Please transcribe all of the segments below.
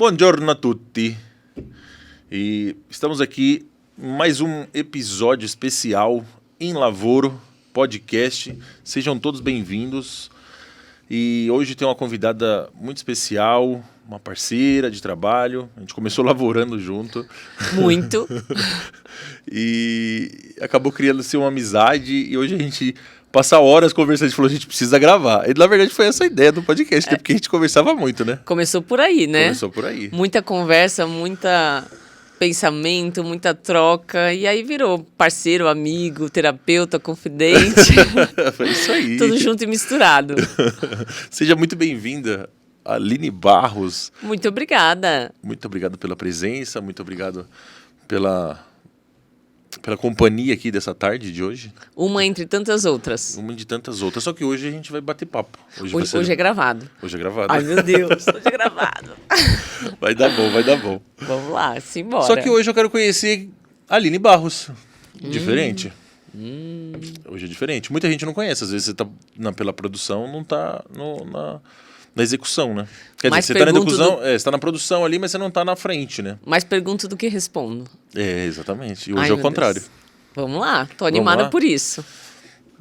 Buongiorno a tutti. E estamos aqui em mais um episódio especial em Lavoro Podcast. Sejam todos bem-vindos. E hoje tem uma convidada muito especial, uma parceira de trabalho. A gente começou lavorando junto. Muito. E acabou criando-se uma amizade. E hoje a gente passa horas conversando. A gente falou, a gente precisa gravar. E na verdade foi essa a ideia do podcast, porque a gente conversava muito, né? Começou por aí, né? Começou por aí. Muita conversa, muita pensamento, muita troca. E aí virou parceiro, amigo, terapeuta, confidente. Foi isso aí. Tudo junto e misturado. Seja muito bem-vinda, Aline Barros. Muito obrigada. Muito obrigado pela presença, muito obrigado pela companhia aqui dessa tarde de hoje. Uma entre tantas outras. Uma de tantas outras, só que hoje a gente vai bater papo. Hoje é gravado. Hoje é gravado. Ai, meu Deus, hoje é gravado. Vai dar bom, vai dar bom. Vamos lá, simbora. Só que hoje eu quero conhecer a Aline Barros. Diferente. Hoje é diferente. Muita gente não conhece, às vezes você tá pela produção, não tá na execução, né? Quer dizer, você tá na execução, você tá na produção ali, mas você não tá na frente, né? Mais pergunto do que respondo. É, exatamente. E hoje é o contrário. Deus. Vamos lá, tô animada por isso.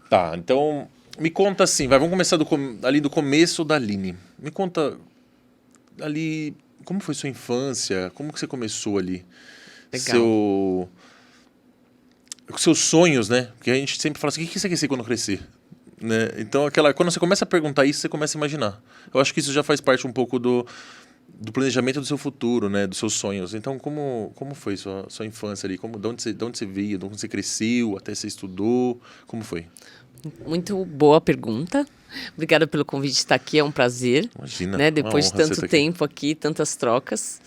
Tá, então me conta assim, vamos começar ali do começo da Aline. Me conta ali, como foi sua infância? Como que você começou ali? Legal. Seus sonhos, né? Porque a gente sempre fala assim, o que você quer ser quando crescer? Né? Então, quando você começa a perguntar isso, você começa a imaginar. Eu acho que isso já faz parte um pouco do planejamento do seu futuro, né? Dos seus sonhos. Então, como foi sua infância ali? De onde você veio? De onde você cresceu? Até você estudou? Como foi? Muito boa pergunta. Obrigada pelo convite de estar aqui, é um prazer. Imagina, né? Depois de tanto tempo aqui, tantas trocas.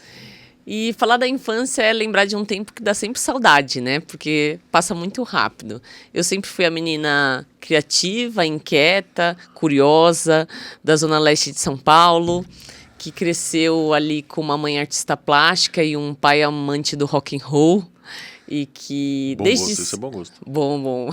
E falar da infância é lembrar de um tempo que dá sempre saudade, né? Porque passa muito rápido. Eu sempre fui a menina criativa, inquieta, curiosa, da Zona Leste de São Paulo, que cresceu ali com uma mãe artista plástica e um pai amante do rock and roll. E que isso é bom gosto. Bom.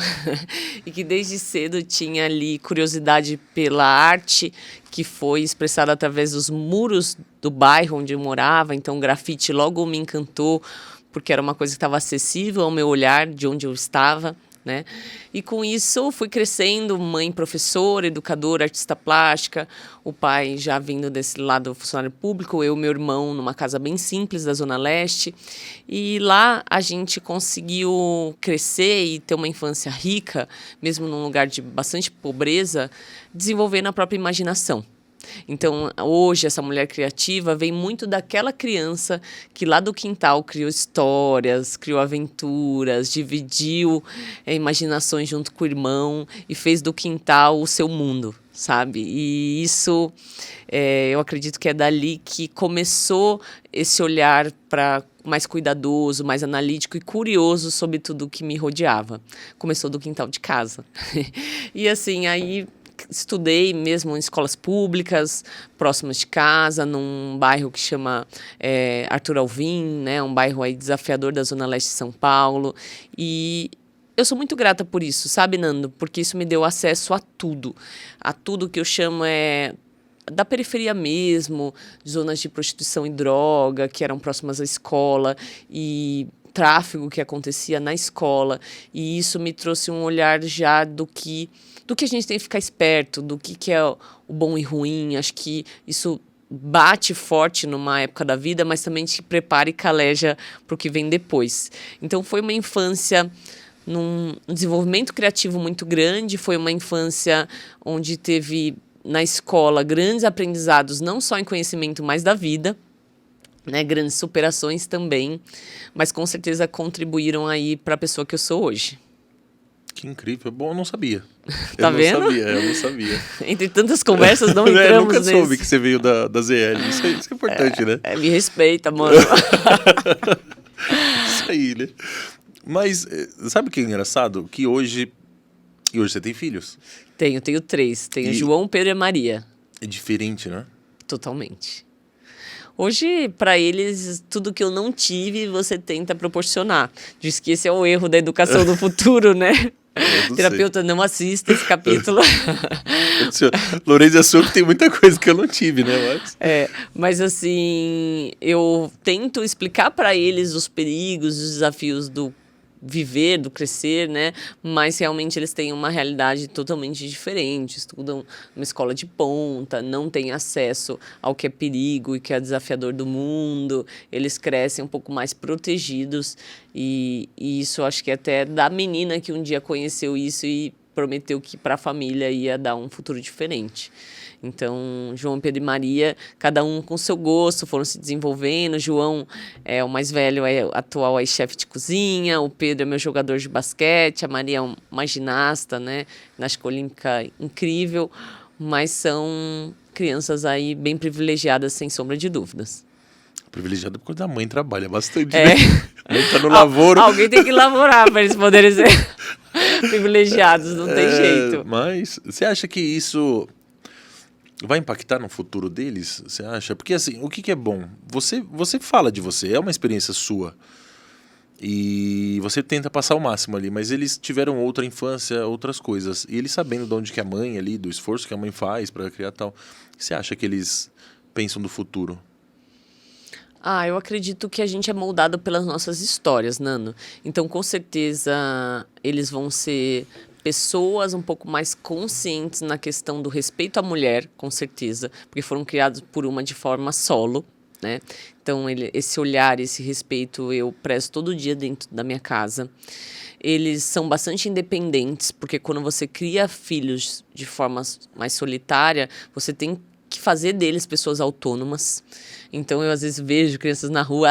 E que desde cedo tinha ali curiosidade pela arte, que foi expressada através dos muros do bairro onde eu morava. Então, o grafite logo me encantou, porque era uma coisa que estava acessível ao meu olhar, de onde eu estava, né? E com isso fui crescendo, mãe professora, educadora, artista plástica, o pai já vindo desse lado funcionário público, eu e meu irmão numa casa bem simples da Zona Leste. E lá a gente conseguiu crescer e ter uma infância rica, mesmo num lugar de bastante pobreza, desenvolvendo a própria imaginação. Então, hoje, essa mulher criativa vem muito daquela criança que lá do quintal criou histórias, criou aventuras, dividiu imaginações junto com o irmão e fez do quintal o seu mundo, sabe? E isso, eu acredito que é dali que começou esse olhar para mais cuidadoso, mais analítico e curioso sobre tudo que me rodeava. Começou do quintal de casa. E assim, aí estudei mesmo em escolas públicas, próximas de casa, num bairro que chama Arthur Alvim, né? Um bairro aí desafiador da Zona Leste de São Paulo. E eu sou muito grata por isso, sabe, Nando? Porque isso me deu acesso a tudo que eu chamo da periferia mesmo, zonas de prostituição e droga que eram próximas à escola e tráfego que acontecia na escola. E isso me trouxe um olhar já do que a gente tem que ficar esperto, do que é o bom e ruim. Acho que isso bate forte numa época da vida, mas também te prepara e caleja para o que vem depois. Então foi uma infância num desenvolvimento criativo muito grande, foi uma infância onde teve na escola grandes aprendizados, não só em conhecimento, mas da vida, né? Grandes superações também, mas com certeza contribuíram aí para a pessoa que eu sou hoje. Que incrível. Bom, eu não sabia. Tá vendo? Eu não sabia. Entre tantas conversas, não entramos nunca nesse. soube que você veio da ZL. Isso é importante, né? Me respeita, mano. Isso aí, né? Mas sabe o que é engraçado? Que hoje você tem filhos. Tenho 3. Tenho João, Pedro e Maria. É diferente, né? Totalmente. Hoje, para eles, tudo que eu não tive, você tenta proporcionar. Diz que esse é o erro da educação do futuro, né? Eu não Terapeuta, não assista esse capítulo. sei. Lourenço achou que tem muita coisa que eu não tive, né? Mas assim, eu tento explicar para eles os perigos, os desafios do viver, do crescer, né? Mas realmente eles têm uma realidade totalmente diferente. Estudam numa escola de ponta, não têm acesso ao que é perigo e que é desafiador do mundo. Eles crescem um pouco mais protegidos e isso acho que é até da menina que um dia conheceu isso e prometeu que para a família ia dar um futuro diferente. Então, João, Pedro e Maria, cada um com seu gosto, foram se desenvolvendo. João é o mais velho, atual chefe de cozinha. O Pedro é meu jogador de basquete. A Maria é uma ginasta, né? Ginástica olímpica incrível. Mas são crianças aí bem privilegiadas, sem sombra de dúvidas. Privilegiada porque a mãe trabalha bastante, né? A mãe tá no lavoro. Alguém tem que laborar para eles poderem ser privilegiados, não tem jeito. Mas você acha que isso vai impactar no futuro deles? Você acha? Porque assim, o que é bom? Você fala de você, é uma experiência sua. E você tenta passar o máximo ali, mas eles tiveram outra infância, outras coisas. E eles sabendo de onde que a mãe ali, do esforço que a mãe faz para criar tal. Você acha que eles pensam do futuro? Eu acredito que a gente é moldado pelas nossas histórias, Nando. Então, com certeza, eles vão ser pessoas um pouco mais conscientes na questão do respeito à mulher, com certeza, porque foram criados por uma de forma solo, né? Então, esse olhar, esse respeito, eu prezo todo dia dentro da minha casa. Eles são bastante independentes, porque quando você cria filhos de forma mais solitária, você tem que fazer deles pessoas autônomas. Então, eu às vezes vejo crianças na rua,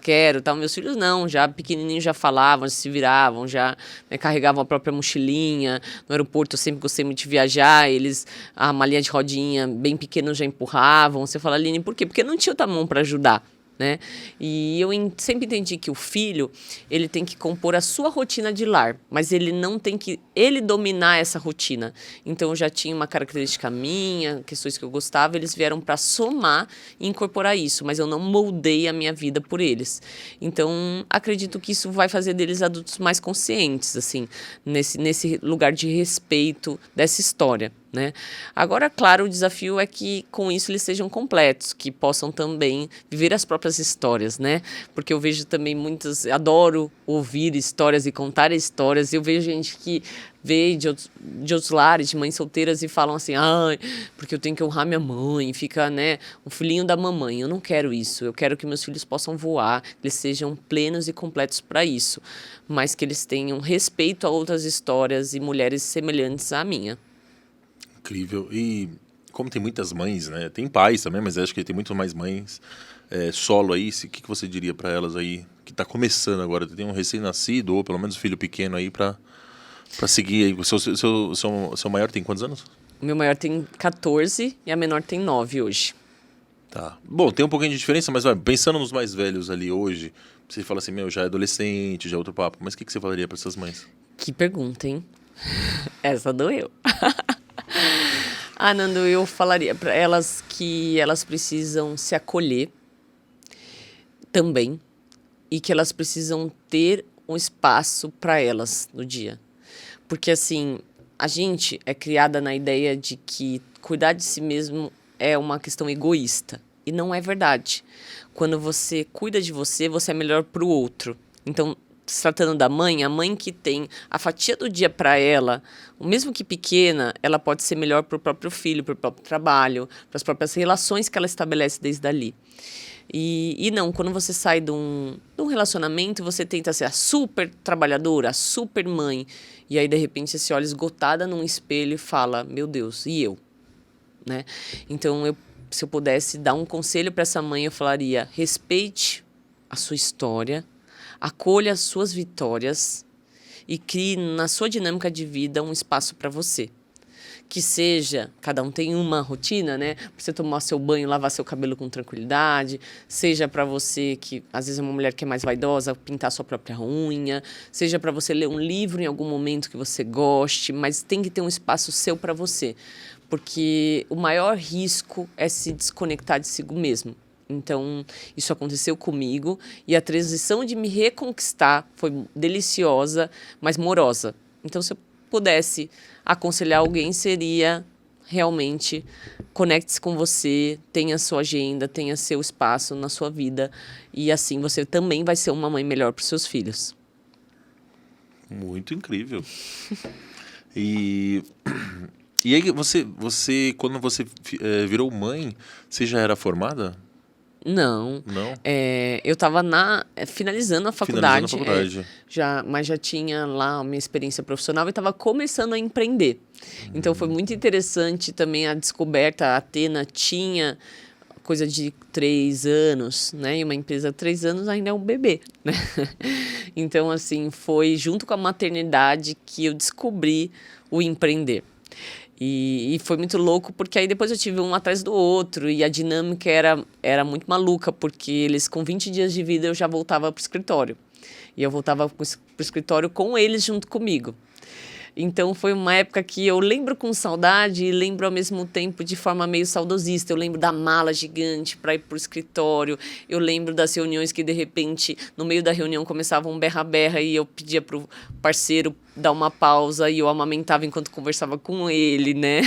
quero, tal. Meus filhos não, já pequenininhos já falavam, se viravam, já, né, carregavam a própria mochilinha. No aeroporto eu sempre gostei muito de viajar, eles, a malinha de rodinha bem pequena já empurravam. Você fala, Aline, por quê? Porque não tinha outra mão para ajudar, né? E eu sempre entendi que o filho, ele tem que compor a sua rotina de lar, mas ele não tem que ele dominar essa rotina. Então eu já tinha uma característica minha, questões que eu gostava, eles vieram para somar e incorporar isso, mas eu não moldei a minha vida por eles. Então acredito que isso vai fazer deles adultos mais conscientes, assim, nesse lugar de respeito dessa história, né? Agora, claro, o desafio é que com isso eles sejam completos, que possam também viver as próprias histórias, né? Porque eu vejo também adoro ouvir histórias e contar histórias. Eu vejo gente que veio de outros lares, de mães solteiras e falam assim, porque eu tenho que honrar minha mãe, fica, né, o filhinho da mamãe. Eu não quero isso, eu quero que meus filhos possam voar, que eles sejam plenos e completos para isso, mas que eles tenham respeito a outras histórias e mulheres semelhantes à minha. Incrível. E como tem muitas mães, né? Tem pais também, mas acho que tem muito mais mães solo aí. O que você diria para elas aí que tá começando agora? Tem um recém-nascido ou pelo menos um filho pequeno aí para seguir aí. O seu maior tem quantos anos? O meu maior tem 14 e a menor tem 9 hoje. Tá. Bom, tem um pouquinho de diferença, mas pensando nos mais velhos ali hoje, você fala assim, já é adolescente, já é outro papo. Mas o que você falaria para essas mães? Que pergunta, hein? Essa doeu. Nando, eu falaria para elas que elas precisam se acolher também e que elas precisam ter um espaço para elas no dia. Porque, assim, a gente é criada na ideia de que cuidar de si mesmo é uma questão egoísta. E não é verdade. Quando você cuida de você, você é melhor para o outro. Então, se tratando da mãe, a mãe que tem a fatia do dia para ela, mesmo que pequena, ela pode ser melhor para o próprio filho, para o próprio trabalho, para as próprias relações que ela estabelece desde ali. E não, quando você sai de um relacionamento, você tenta ser a super trabalhadora, a super mãe, e aí de repente você se olha esgotada num espelho e fala, meu Deus, e eu? Né? Então, se eu pudesse dar um conselho para essa mãe, eu falaria, respeite a sua história, acolha as suas vitórias e crie na sua dinâmica de vida um espaço para você. Que seja, cada um tem uma rotina, né? Para você tomar seu banho, lavar seu cabelo com tranquilidade. Seja para você que, às vezes, é uma mulher que é mais vaidosa, pintar sua própria unha. Seja para você ler um livro em algum momento que você goste, mas tem que ter um espaço seu para você. Porque o maior risco é se desconectar de si mesmo. Então, isso aconteceu comigo e a transição de me reconquistar foi deliciosa, mas morosa. Então, se eu pudesse aconselhar alguém, seria realmente conecte-se com você, tenha sua agenda, tenha seu espaço na sua vida e assim você também vai ser uma mãe melhor para os seus filhos. Muito incrível. E aí você quando você virou mãe, você já era formada? Não. Não? Eu estava finalizando a faculdade. Finalizando a faculdade. Mas já tinha lá a minha experiência profissional e estava começando a empreender. Então foi muito interessante também a descoberta. A Athena tinha coisa de 3 anos, né? E uma empresa de 3 anos ainda é um bebê, né? Então, assim, foi junto com a maternidade que eu descobri o empreender. E foi muito louco, porque aí depois eu tive um atrás do outro, e a dinâmica era muito maluca, porque eles, com 20 dias de vida, eu já voltava para o escritório. E eu voltava para o escritório com eles junto comigo. Então, foi uma época que eu lembro com saudade e lembro ao mesmo tempo de forma meio saudosista. Eu lembro da mala gigante para ir para o escritório. Eu lembro das reuniões que, de repente, no meio da reunião começava um berra-berra e eu pedia para o parceiro dar uma pausa e eu amamentava enquanto conversava com ele, né?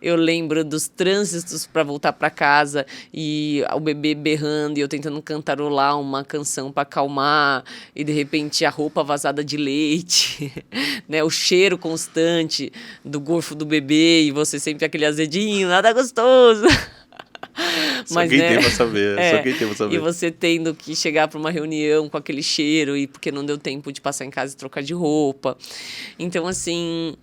Eu lembro dos trânsitos para voltar para casa e o bebê berrando e eu tentando cantarolar uma canção para acalmar e, de repente, a roupa vazada de leite, né? O cheiro constante do gorfo do bebê e você sempre aquele azedinho, nada gostoso. Mas, só quem tem pra saber, só quem tem pra saber. E você tendo que chegar para uma reunião com aquele cheiro e porque não deu tempo de passar em casa e trocar de roupa. Então, assim,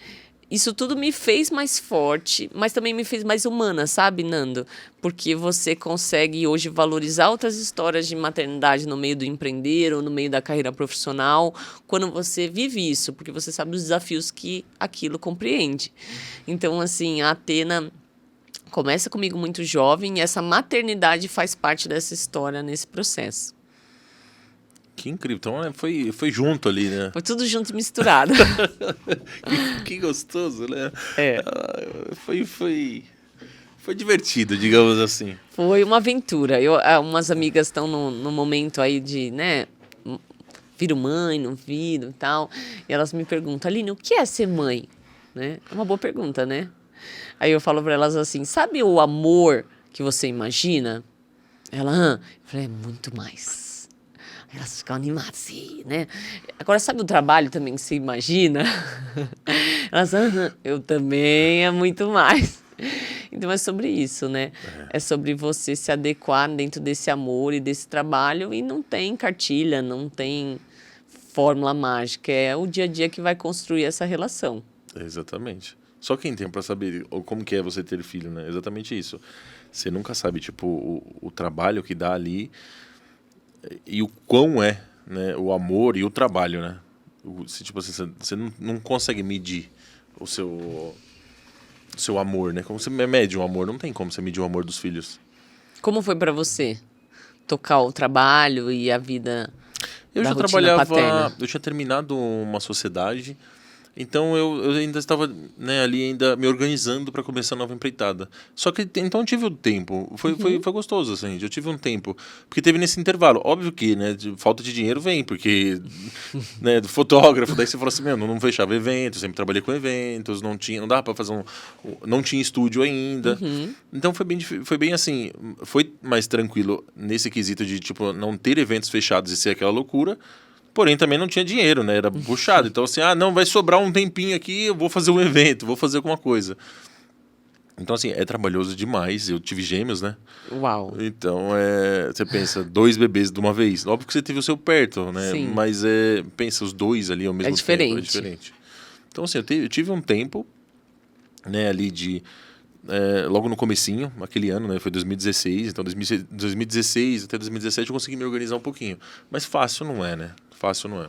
isso tudo me fez mais forte, mas também me fez mais humana, sabe, Nando? Porque você consegue hoje valorizar outras histórias de maternidade no meio do empreender ou no meio da carreira profissional, quando você vive isso, porque você sabe os desafios que aquilo compreende. Então, assim, a Athena começa comigo muito jovem e essa maternidade faz parte dessa história nesse processo. Que incrível. Então foi junto ali, né? Foi tudo junto e misturado. que gostoso, né? Foi divertido, digamos assim. Foi uma aventura. Umas amigas estão no momento aí de, né? Viro mãe, não viro e tal. E elas me perguntam, Aline, o que é ser mãe? Né? É uma boa pergunta, né? Aí eu falo para elas assim, sabe o amor que você imagina? Eu falei, é muito mais. Aí elas ficam animadas, assim, né? Agora, sabe o trabalho também que você imagina? Elas, eu também, é muito mais. Então é sobre isso, né? É sobre você se adequar dentro desse amor e desse trabalho e não tem cartilha, não tem fórmula mágica, é o dia a dia que vai construir essa relação. Exatamente. Só quem tem para saber como que é você ter filho, né? Exatamente isso. Você nunca sabe, tipo, o trabalho que dá ali e o quão é, né? O amor e o trabalho, né? Tipo assim, você não consegue medir o seu amor, né? Como você mede o amor? Não tem como você medir o amor dos filhos. Como foi para você tocar o trabalho e a vida da rotina paterna? Eu tinha terminado uma sociedade. Então eu ainda estava, né, ali ainda me organizando para começar a nova empreitada. Só que então eu tive o tempo, foi gostoso assim, eu tive um tempo, porque teve nesse intervalo. Óbvio que, né, falta de dinheiro vem, porque né, do fotógrafo, daí você falou assim, não fechava eventos, sempre trabalhei com eventos, não dava para fazer não tinha estúdio ainda. Então foi bem assim, foi mais tranquilo nesse quesito de tipo não ter eventos fechados e ser aquela loucura. Porém, também não tinha dinheiro, né? Era puxado. Então, assim, não, vai sobrar um tempinho aqui, eu vou fazer um evento, vou fazer alguma coisa. Então, assim, é trabalhoso demais. Eu tive gêmeos, né? Uau! Então, você pensa, 2 bebês de uma vez. Óbvio que você teve o seu perto, né? Sim. Mas, pensa, os 2 ali ao mesmo tempo. É diferente. Então, assim, eu tive um tempo, né, ali de... logo no comecinho, aquele ano, né, foi 2016, então 2016 até 2017 eu consegui me organizar um pouquinho. Mas fácil não é, né? Fácil não é.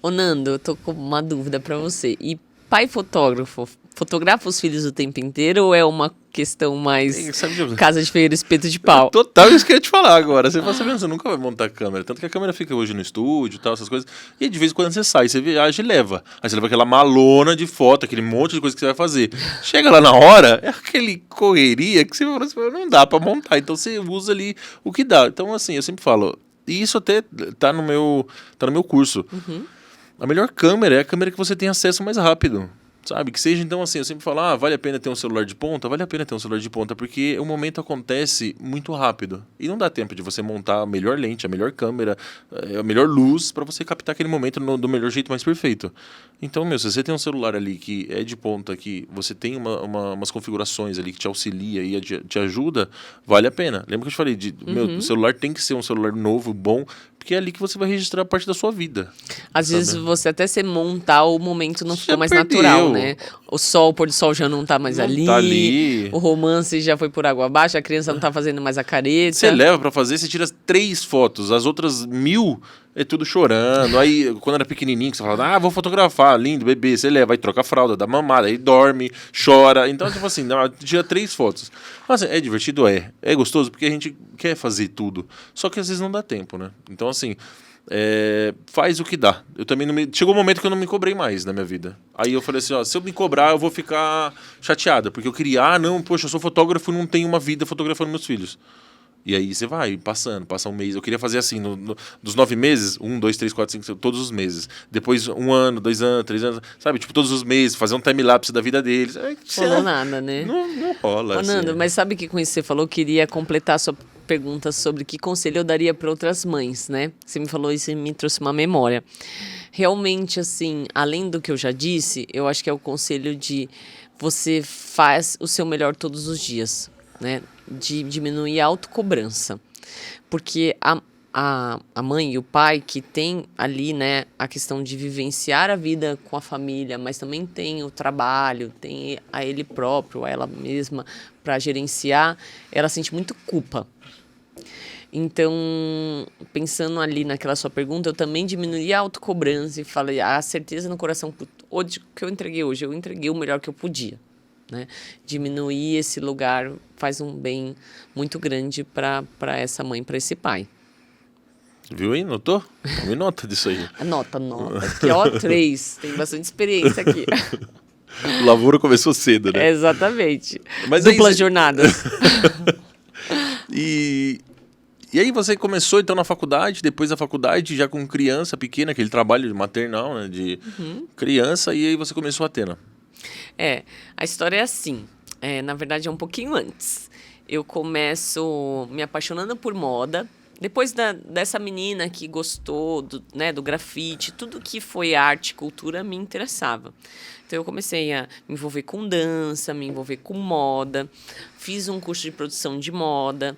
Ô Nando, eu tô com uma dúvida pra você. E pai fotógrafo, fotografa os filhos o tempo inteiro ou é uma questão mais casa de ferreiro, espeto de pau? Total, isso que eu ia te falar agora. Você fala, sabendo, você nunca vai montar a câmera. Tanto que a câmera fica hoje no estúdio e tal, essas coisas. E de vez em quando você sai, você viaja e leva. Aí você leva aquela malona de foto, aquele monte de coisa que você vai fazer. Chega lá na hora, é aquele correria que você fala assim, não dá pra montar. Então você usa ali o que dá. Então, assim, eu sempre falo, e isso até tá no meu curso. A melhor câmera é a câmera que você tem acesso mais rápido. Sabe? Que seja, então, assim, eu sempre falo, vale a pena ter um celular de ponta? Vale a pena ter um celular de ponta, porque o momento acontece muito rápido. E não dá tempo de você montar a melhor lente, a melhor câmera, a melhor luz para você captar aquele momento do melhor jeito mais perfeito. Então, se você tem um celular ali que é de ponta, que você tem umas configurações ali que te auxilia e te ajuda, vale a pena. Lembra que eu te falei, o celular tem que ser um celular novo, bom, porque é ali que você vai registrar parte da sua vida. Às vezes você até se montar, o momento não ficou mais perdeu. Natural, né? O pôr do sol já não tá mais ali. Tá ali. O romance já foi por água abaixo, a criança não tá fazendo mais a careta. Você leva pra fazer, você tira 3 fotos, as outras 1000 é tudo chorando. Aí, quando era pequenininho, você fala, vou fotografar, lindo, bebê. Você leva, aí troca a fralda, dá mamada, aí dorme, chora. Então, tipo assim, tira 3 fotos. Mas é divertido? É gostoso, porque a gente quer fazer tudo. Só que às vezes não dá tempo, né? Então, assim, faz o que dá. Eu também chegou um momento que eu não me cobrei mais na minha vida. Aí eu falei assim, se eu me cobrar, eu vou ficar chateada. Porque eu queria, não, poxa, eu sou fotógrafo e não tenho uma vida fotografando meus filhos. E aí você vai passa um mês. Eu queria fazer assim, dos 9 meses, 1, 2, 3, 4, 5, 6, todos os meses. Depois 1 ano, 2 anos, 3 anos, sabe? Tipo, todos os meses, fazer um time-lapse da vida deles. Rolou nada, né? Não rola. Ô, Nando, mas sabe que com isso você falou, eu queria completar a sua pergunta sobre que conselho eu daria para outras mães, né? Você me falou isso e me trouxe uma memória. Realmente, assim, além do que eu já disse, eu acho que é o conselho de você faz o seu melhor todos os dias, né? De diminuir a autocobrança. Porque a mãe e o pai que tem ali, né, a questão de vivenciar a vida com a família, mas também tem o trabalho, tem a ele próprio, a ela mesma para gerenciar, ela sente muito culpa. Então, pensando ali naquela sua pergunta, eu também diminuí a autocobrança e falei, a certeza no coração, o que eu entreguei hoje, eu entreguei o melhor que eu podia. Né? Diminuir esse lugar faz um bem muito grande para essa mãe, para esse pai. Viu aí? Notou? Me nota disso aí. Anota. Aqui, ó, 3. Tem bastante experiência aqui. O laburo começou cedo, né? Exatamente. Mas duplas jornadas. E aí você começou, então, na faculdade, depois da faculdade, já com criança pequena, aquele trabalho maternal, né? De criança, e aí você começou a Athena. A história é assim. Na verdade, é um pouquinho antes. Eu começo me apaixonando por moda. Depois dessa menina que gostou do grafite, tudo que foi arte, cultura, me interessava. Então, eu comecei a me envolver com dança, me envolver com moda. Fiz um curso de produção de moda.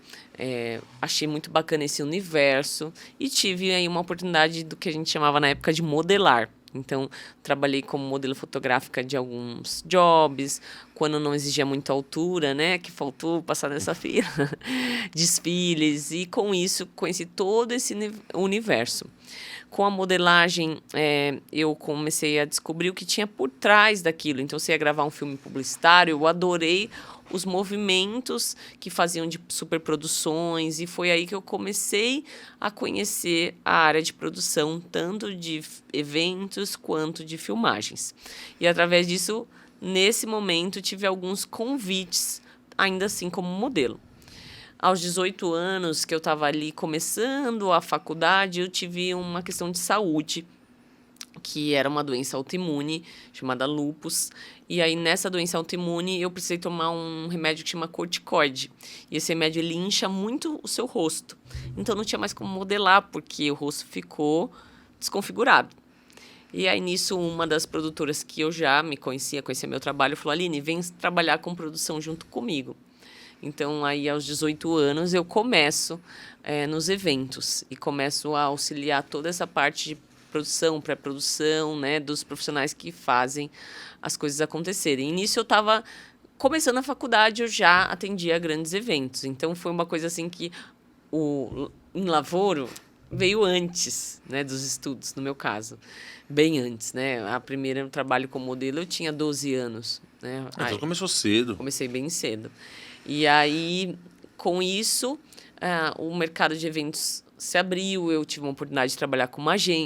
Achei muito bacana esse universo. E tive aí uma oportunidade do que a gente chamava na época de modelar. Então, trabalhei como modelo fotográfica de alguns jobs, quando não exigia muita altura, né? Que faltou passar nessa fila. Desfiles. E, com isso, conheci todo esse universo. Com a modelagem, eu comecei a descobrir o que tinha por trás daquilo. Então, se ia gravar um filme publicitário, eu adorei os movimentos que faziam de superproduções, e foi aí que eu comecei a conhecer a área de produção, tanto de eventos quanto de filmagens. E, através disso, nesse momento, tive alguns convites, ainda assim como modelo. Aos 18 anos, que eu estava ali começando a faculdade, eu tive uma questão de saúde, que era uma doença autoimune, chamada lúpus. E aí, nessa doença autoimune, eu precisei tomar um remédio que chama corticoide. E esse remédio, ele incha muito o seu rosto. Então, não tinha mais como modelar, porque o rosto ficou desconfigurado. E aí, nisso, uma das produtoras que eu já conhecia meu trabalho, falou, Aline, vem trabalhar com produção junto comigo. Então, aí, aos 18 anos, eu começo nos eventos e começo a auxiliar toda essa parte de produção, pré-produção, né, dos profissionais que fazem as coisas acontecerem. E nisso eu estava começando a faculdade, eu já atendia grandes eventos. Então, foi uma coisa assim que em Lavoro veio antes, né, dos estudos, no meu caso. Bem antes, né? A primeira trabalho como modelo eu tinha 12 anos. Né? Então, começou cedo. Comecei bem cedo. E aí, com isso, o mercado de eventos se abriu, eu tive uma oportunidade de trabalhar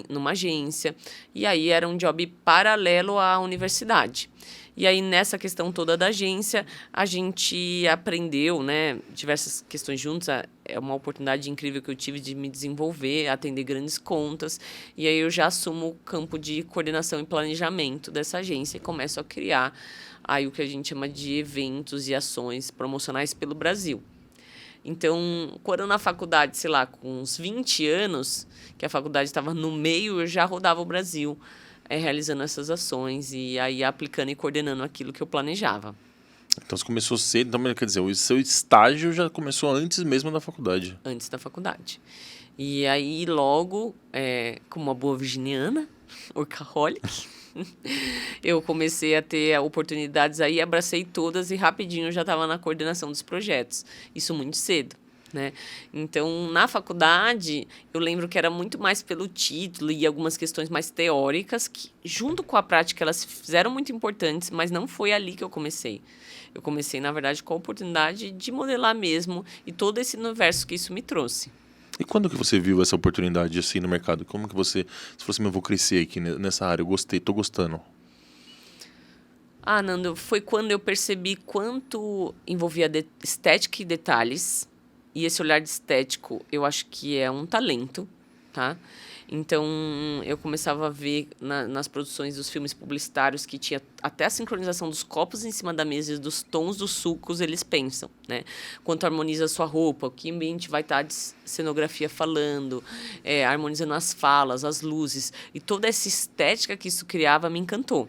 numa agência, e aí era um job paralelo à universidade. E aí, nessa questão toda da agência, a gente aprendeu, né, diversas questões juntos. É uma oportunidade incrível que eu tive de me desenvolver, atender grandes contas. E aí eu já assumo o campo de coordenação e planejamento dessa agência e começo a criar aí o que a gente chama de eventos e ações promocionais pelo Brasil. Então, quando na faculdade, sei lá, com uns 20 anos, que a faculdade estava no meio, eu já rodava o Brasil, realizando essas ações e aí aplicando e coordenando aquilo que eu planejava. Então você começou cedo, então quer dizer, o seu estágio já começou antes mesmo da faculdade. Antes da faculdade. E aí, logo, como uma boa virginiana, workaholic, eu comecei a ter oportunidades aí, abracei todas e rapidinho eu já estava na coordenação dos projetos. Isso muito cedo. Né? Então, na faculdade, eu lembro que era muito mais pelo título e algumas questões mais teóricas que, junto com a prática, elas se fizeram muito importantes, mas não foi ali que eu comecei. Eu comecei, na verdade, com a oportunidade de modelar mesmo e todo esse universo que isso me trouxe. E quando que você viu essa oportunidade assim no mercado? Como que você falou assim, eu vou crescer aqui nessa área, eu gostei, tô gostando? Nando, foi quando eu percebi quanto envolvia estética e detalhes. E esse olhar de estético, eu acho que é um talento, tá? Então, eu começava a ver nas produções dos filmes publicitários que tinha até a sincronização dos copos em cima da mesa e dos tons dos sucos, eles pensam, né? Quanto harmoniza a sua roupa, que ambiente vai estar de cenografia falando, harmonizando as falas, as luzes. E toda essa estética que isso criava me encantou.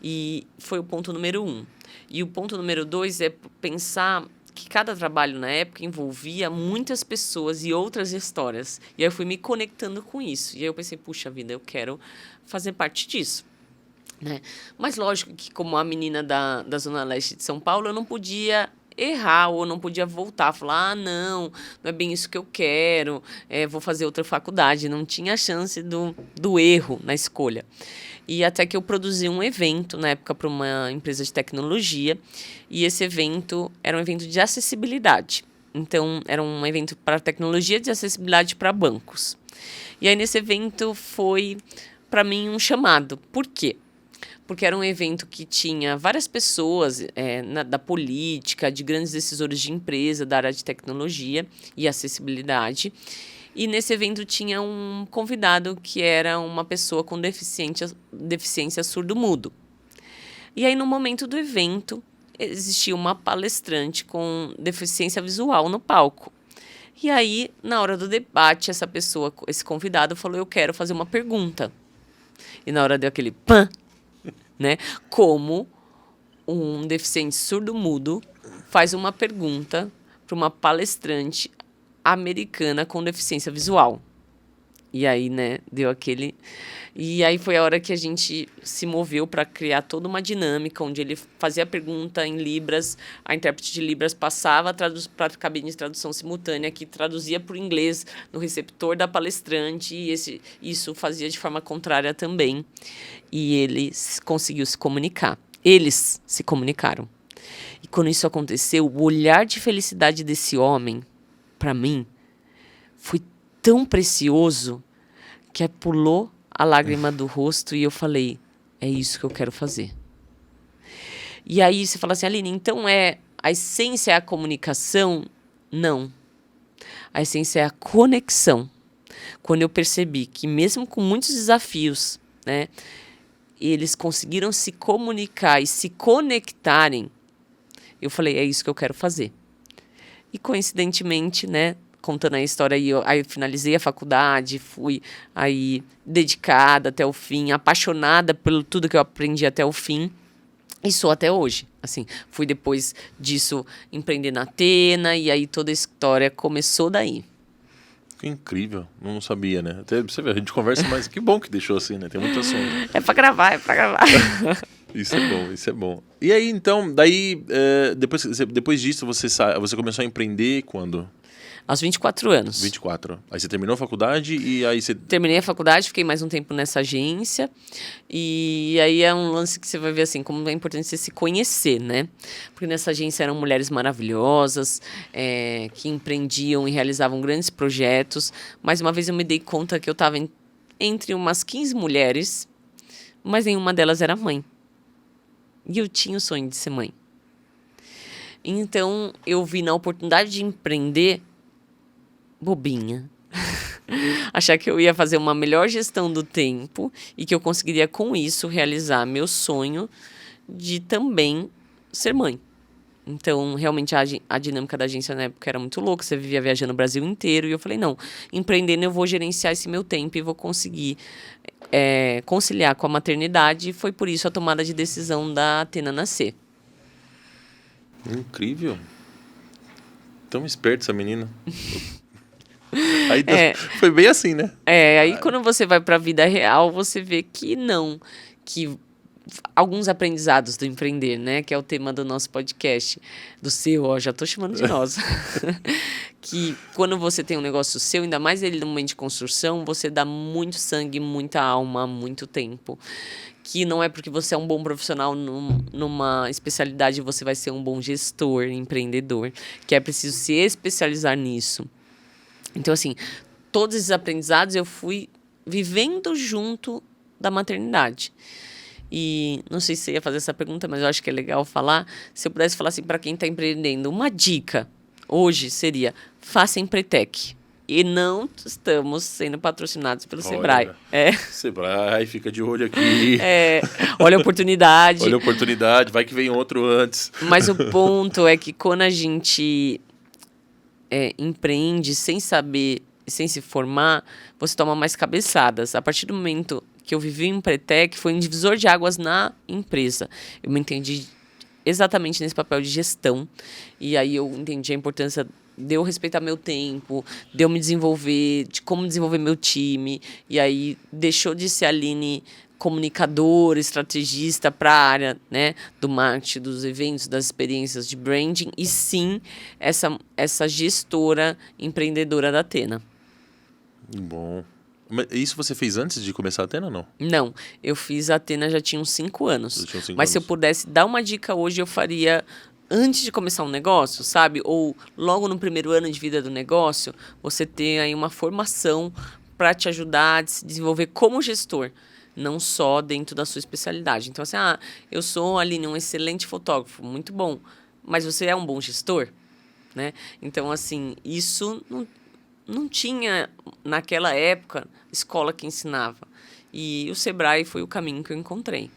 E foi o ponto número 1. E o ponto número 2 é pensar que cada trabalho na época envolvia muitas pessoas e outras histórias. E aí eu fui me conectando com isso. E aí eu pensei, puxa vida, eu quero fazer parte disso. Né? Mas lógico que como a menina da Zona Leste de São Paulo, eu não podia errar ou não podia voltar, falar, não é bem isso que eu quero, vou fazer outra faculdade. Não tinha chance do erro na escolha. E até que eu produzi um evento, na época, para uma empresa de tecnologia, e esse evento era um evento de acessibilidade. Então, era um evento para tecnologia de acessibilidade para bancos. E aí, nesse evento, foi, para mim, um chamado. Por quê? Porque era um evento que tinha várias pessoas da política, de grandes decisores de empresa, da área de tecnologia e acessibilidade. E nesse evento tinha um convidado que era uma pessoa com deficiência surdo-mudo. E aí, no momento do evento, existia uma palestrante com deficiência visual no palco. E aí, na hora do debate, esse convidado falou, eu quero fazer uma pergunta. E na hora deu aquele pã, né? Como um deficiente surdo-mudo faz uma pergunta para uma palestrante americana com deficiência visual. E aí, né, deu aquele... E aí foi a hora que a gente se moveu para criar toda uma dinâmica, onde ele fazia a pergunta em Libras, a intérprete de Libras passava para a cabine de tradução simultânea, que traduzia para o inglês no receptor da palestrante, e isso fazia de forma contrária também. E ele conseguiu se comunicar. Eles se comunicaram. E quando isso aconteceu, o olhar de felicidade desse homem, para mim, foi tão precioso que pulou a lágrima do rosto e eu falei, é isso que eu quero fazer. E aí você fala assim, Aline, então a essência é a comunicação? Não. A essência é a conexão. Quando eu percebi que mesmo com muitos desafios, né, eles conseguiram se comunicar e se conectarem, eu falei, é isso que eu quero fazer. E coincidentemente, né, contando a história, aí eu finalizei a faculdade, fui aí dedicada até o fim, apaixonada pelo tudo que eu aprendi até o fim, e sou até hoje. Assim, fui depois disso empreender na Atena, e aí toda a história começou daí. Que incrível, não sabia, né? Até você vê, a gente conversa, mas que bom que deixou assim, né? Tem muito assunto. É pra gravar. Isso é bom, isso é bom. E aí, então, daí, depois disso, você começou a empreender quando? Aos 24 anos. 24. Aí você terminou a faculdade e aí você... Terminei a faculdade, fiquei mais um tempo nessa agência. E aí é um lance que você vai ver assim, como é importante você se conhecer, né? Porque nessa agência eram mulheres maravilhosas, que empreendiam e realizavam grandes projetos. Mais uma vez eu me dei conta que eu estava entre umas 15 mulheres, mas nenhuma delas era mãe. E eu tinha o sonho de ser mãe. Então, eu vi na oportunidade de empreender, bobinha. Achar que eu ia fazer uma melhor gestão do tempo e que eu conseguiria, com isso, realizar meu sonho de também ser mãe. Então, realmente, a dinâmica da agência na época era muito louca. Você vivia viajando o Brasil inteiro. E eu falei, não, empreendendo eu vou gerenciar esse meu tempo e vou conseguir conciliar com a maternidade. E foi por isso a tomada de decisão da Athena nascer. Incrível. Tão esperta essa menina. Aí foi bem assim, né? Aí quando você vai para a vida real, você vê que não. Que alguns aprendizados do empreender, né? Que é o tema do nosso podcast. Do seu, ó, já tô chamando de nós. Que quando você tem um negócio seu, ainda mais ele no momento de construção, você dá muito sangue, muita alma, muito tempo. Que não é porque você é um bom profissional numa especialidade, você vai ser um bom gestor, empreendedor. Que é preciso se especializar nisso. Então, assim, todos esses aprendizados eu fui vivendo junto da maternidade. E não sei se você ia fazer essa pergunta, mas eu acho que é legal falar. Se eu pudesse falar assim para quem está empreendendo, uma dica hoje seria: faça Empretec. E não estamos sendo patrocinados pelo Sebrae. Sebrae, fica de olho aqui. Olha a oportunidade. Olha a oportunidade, vai que vem outro antes. Mas o ponto é que quando a gente empreende sem saber, sem se formar, você toma mais cabeçadas. A partir do momento que eu vivi o Empretec, foi um divisor de águas na empresa. Eu me entendi exatamente nesse papel de gestão. E aí eu entendi a importância de eu respeitar meu tempo, de eu me desenvolver, de como desenvolver meu time. E aí deixou de ser a Aline comunicadora, estrategista para a área, né, do marketing, dos eventos, das experiências de branding, e sim essa gestora empreendedora da Athena. Bom. Mas isso você fez antes de começar a Athena ou não? Não, eu fiz a Athena já tinha uns 5 anos. Mas anos. Se eu pudesse dar uma dica hoje, eu faria antes de começar um negócio, sabe? Ou logo no primeiro ano de vida do negócio, você ter aí uma formação para te ajudar a se desenvolver como gestor, não só dentro da sua especialidade. Então, assim, eu sou, Aline, um excelente fotógrafo, muito bom, mas você é um bom gestor, né? Então, assim, isso não tinha, naquela época, escola que ensinava. E o Sebrae foi o caminho que eu encontrei.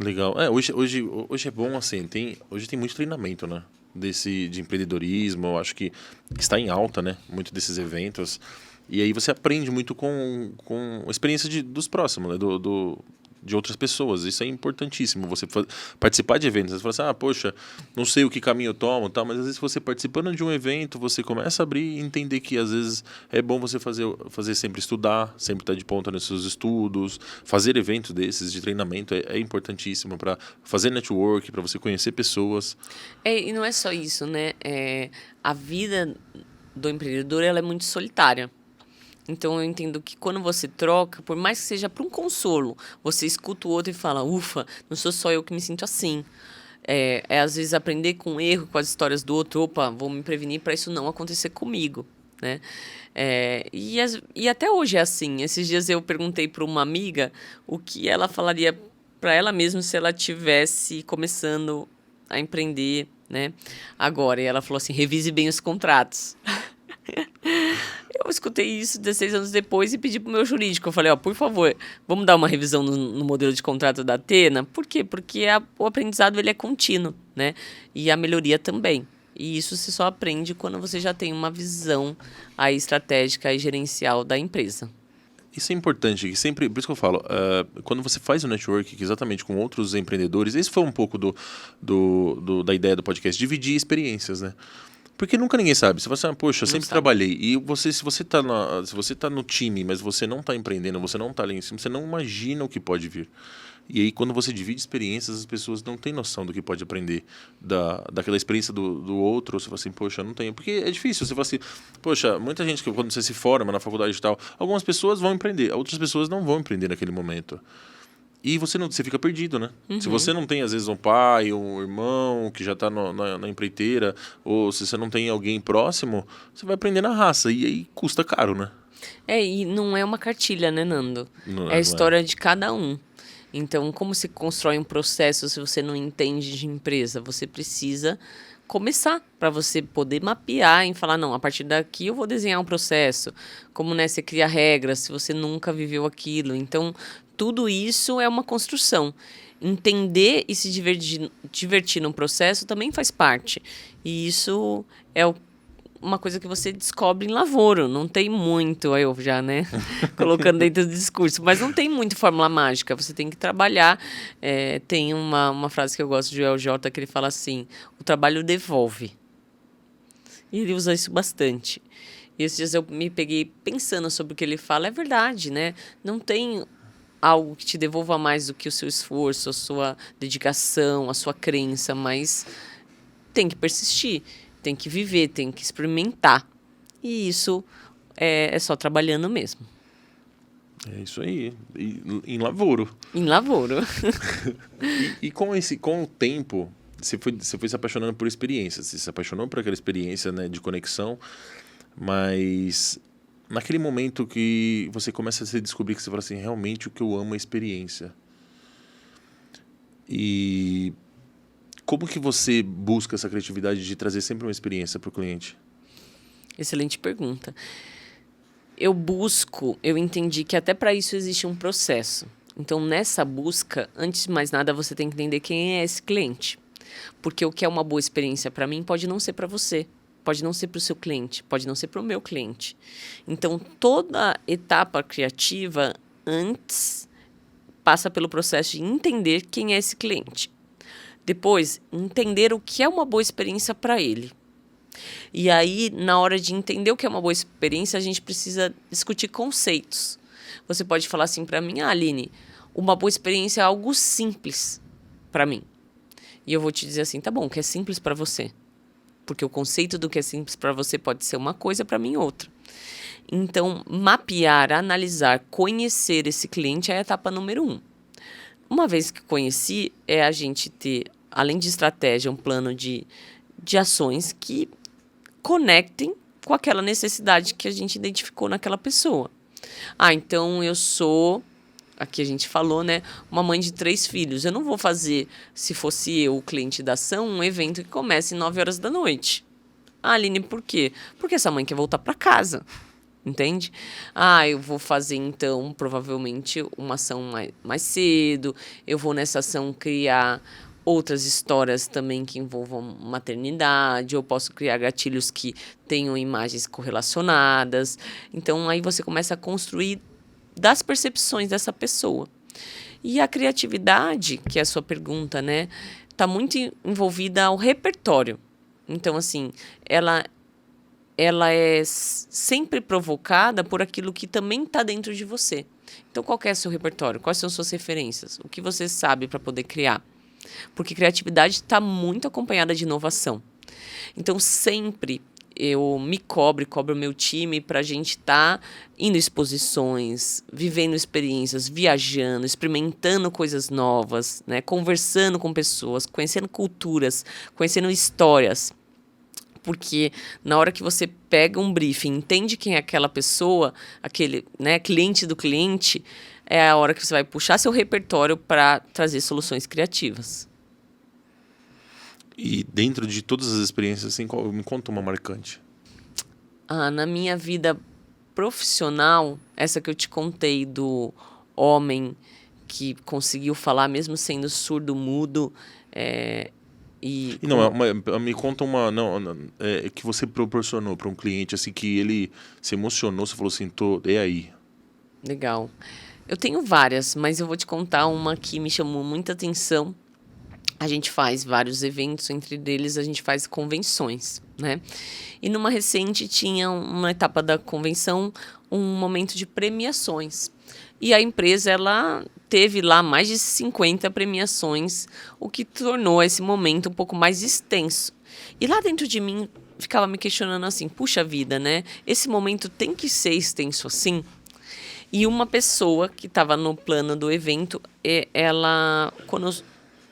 Legal. Hoje é bom, assim, hoje tem muito treinamento, né? De empreendedorismo, eu acho que está em alta, né? Muito desses eventos. E aí você aprende muito com a experiência dos próximos, né? De outras pessoas. Isso é importantíssimo. Você participar de eventos. Você fala assim, poxa, não sei o que caminho eu tomo, tal, mas às vezes você participando de um evento, você começa a abrir e entender que às vezes é bom você fazer sempre estudar, sempre estar de ponta nos seus estudos, fazer eventos desses de treinamento é importantíssimo para fazer network, para você conhecer pessoas. E não é só isso, né? A vida do empreendedor, ela é muito solitária. Então, eu entendo que quando você troca, por mais que seja para um consolo, você escuta o outro e fala, ufa, não sou só eu que me sinto assim. Às vezes, aprender com o erro, com as histórias do outro, opa, vou me prevenir para isso não acontecer comigo, né? E até hoje é assim. Esses dias eu perguntei para uma amiga o que ela falaria para ela mesma se ela estivesse começando a empreender, né? Agora, e ela falou assim, revise bem os contratos. Eu escutei isso 16 anos depois e pedi pro meu jurídico. Eu falei, por favor, vamos dar uma revisão no modelo de contrato da Athena? Por quê? Porque o aprendizado ele é contínuo, né? E a melhoria também. E isso você só aprende quando você já tem uma visão aí estratégica e gerencial da empresa. Isso é importante, que sempre, por isso que eu falo, quando você faz o network exatamente com outros empreendedores, esse foi um pouco da ideia do podcast, dividir experiências, né? Porque nunca ninguém sabe. Você fala assim, poxa, eu sempre trabalhei. E se você tá no time, mas você não está empreendendo, você não está ali em cima, você não imagina o que pode vir. E aí, quando você divide experiências, as pessoas não têm noção do que pode aprender daquela experiência do outro. Você fala assim, poxa, eu não tenho. Porque é difícil. Você fala assim, poxa, muita gente, quando você se forma na faculdade e tal, algumas pessoas vão empreender, outras pessoas não vão empreender naquele momento. E você fica perdido, né? Uhum. Se você não tem, às vezes, um pai, um irmão que já está na empreiteira, ou se você não tem alguém próximo, você vai aprender na raça. E aí custa caro, né? E não é uma cartilha, né, Nando? É a história de cada um. Então, como se constrói um processo se você não entende de empresa? Você precisa começar para você poder mapear e falar, não, a partir daqui eu vou desenhar um processo. Como, né, você cria regras se você nunca viveu aquilo. Então, tudo isso é uma construção. Entender e se divertir no processo também faz parte. E isso é uma coisa que você descobre em lavoro. Não tem muito, aí eu já, né, colocando dentro do discurso, mas não tem muito fórmula mágica. Você tem que trabalhar. Tem uma frase que eu gosto de Joel J, que ele fala assim, o trabalho devolve. E ele usa isso bastante. E esses dias eu me peguei pensando sobre o que ele fala. É verdade, né? Não tem algo que te devolva mais do que o seu esforço, a sua dedicação, a sua crença, mas tem que persistir, tem que viver, tem que experimentar. E isso é só trabalhando mesmo. É isso aí, em lavoro. Em lavoro. E com o tempo, você foi se apaixonando por experiências. Você se apaixonou por aquela experiência, né, de conexão, mas naquele momento que você começa a se descobrir que você fala assim, realmente o que eu amo é a experiência. E como que você busca essa criatividade de trazer sempre uma experiência para o cliente? Excelente pergunta. Eu entendi que até para isso existe um processo. Então, nessa busca, antes de mais nada, você tem que entender quem é esse cliente. Porque o que é uma boa experiência para mim pode não ser para você, pode não ser para o seu cliente, pode não ser para o meu cliente. Então, toda etapa criativa antes passa pelo processo de entender quem é esse cliente. Depois, entender o que é uma boa experiência para ele. E aí, na hora de entender o que é uma boa experiência, a gente precisa discutir conceitos. Você pode falar assim para mim, Aline, uma boa experiência é algo simples para mim. E eu vou te dizer assim, tá bom, o que é simples para você? Porque o conceito do que é simples para você pode ser uma coisa, para mim outra. Então, mapear, analisar, conhecer esse cliente é a etapa número 1. Uma vez que conheci, é a gente ter, além de estratégia, um plano de ações que conectem com aquela necessidade que a gente identificou naquela pessoa. Então eu sou, aqui a gente falou, né, uma mãe de 3 filhos. Eu não vou fazer, se fosse eu o cliente da ação, um evento que comece às 9 horas da noite. Aline, por quê? Porque essa mãe quer voltar para casa. Entende? Eu vou fazer, então, provavelmente, uma ação mais cedo. Eu vou, nessa ação, criar outras histórias também que envolvam maternidade. Eu posso criar gatilhos que tenham imagens correlacionadas. Então, aí você começa a construir das percepções dessa pessoa. E a criatividade, que é a sua pergunta, né? Está muito envolvida ao repertório. Então, assim, ela é sempre provocada por aquilo que também está dentro de você. Então, qual que é o seu repertório? Quais são suas referências? O que você sabe para poder criar? Porque criatividade está muito acompanhada de inovação. Então, sempre eu me cobro o meu time para a gente estar indo em exposições, vivendo experiências, viajando, experimentando coisas novas, né? Conversando com pessoas, conhecendo culturas, conhecendo histórias. Porque na hora que você pega um briefing, entende quem é aquela pessoa, aquele, né, cliente do cliente, é a hora que você vai puxar seu repertório para trazer soluções criativas. E dentro de todas as experiências, assim, me conta uma marcante. Na minha vida profissional, essa que eu te contei do homem que conseguiu falar mesmo sendo surdo-mudo, me conta uma que você proporcionou para um cliente, assim, que ele se emocionou, você falou assim, é aí. Legal. Eu tenho várias, mas eu vou te contar uma que me chamou muita atenção. A gente faz vários eventos, entre eles a gente faz convenções, né? E numa recente tinha uma etapa da convenção, um momento de premiações. E a empresa, ela teve lá mais de 50 premiações, o que tornou esse momento um pouco mais extenso. E lá dentro de mim, ficava me questionando assim, puxa vida, né? Esse momento tem que ser extenso assim? E uma pessoa que estava no plano do evento, ela, quando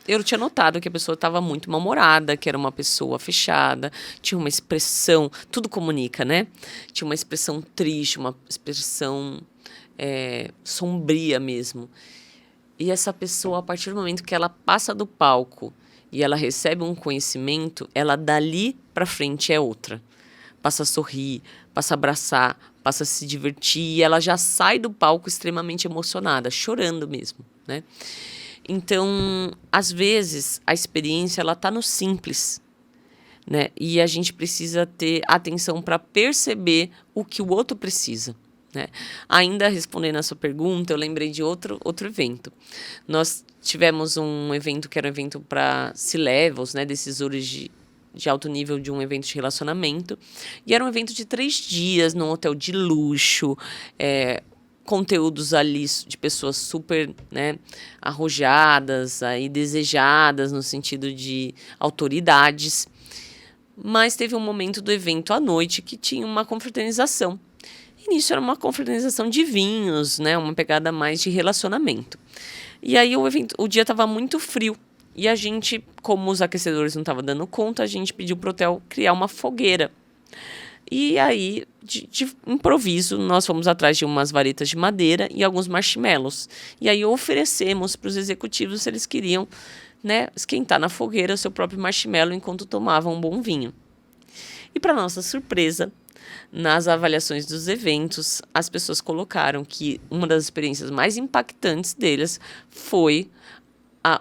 eu tinha notado que a pessoa estava muito mal-humorada, que era uma pessoa fechada, tinha uma expressão, tudo comunica, né? Tinha uma expressão triste, uma expressão sombria mesmo. E essa pessoa, a partir do momento que ela passa do palco e ela recebe um conhecimento, ela dali para frente é outra. Passa a sorrir, passa a abraçar, passa a se divertir, e ela já sai do palco extremamente emocionada, chorando mesmo, né? Então, às vezes, a experiência ela tá no simples, né? E a gente precisa ter atenção para perceber o que o outro precisa, né? Ainda respondendo a sua pergunta, eu lembrei de outro evento. Nós tivemos um evento que era um evento para C-levels, né? Decisores de alto nível de um evento de relacionamento. E era um evento de 3 dias, num hotel de luxo, conteúdos ali de pessoas super, né, arrojadas, aí, desejadas no sentido de autoridades. Mas teve um momento do evento à noite que tinha uma confraternização. E nisso era uma confraternização de vinhos, né, uma pegada mais de relacionamento. E aí o dia estava muito frio. E a gente, como os aquecedores não estavam dando conta, a gente pediu para o hotel criar uma fogueira. E aí, de improviso, nós fomos atrás de umas varetas de madeira e alguns marshmallows. E aí oferecemos para os executivos se eles queriam, né, esquentar na fogueira o seu próprio marshmallow enquanto tomavam um bom vinho. E para nossa surpresa, nas avaliações dos eventos, as pessoas colocaram que uma das experiências mais impactantes deles foi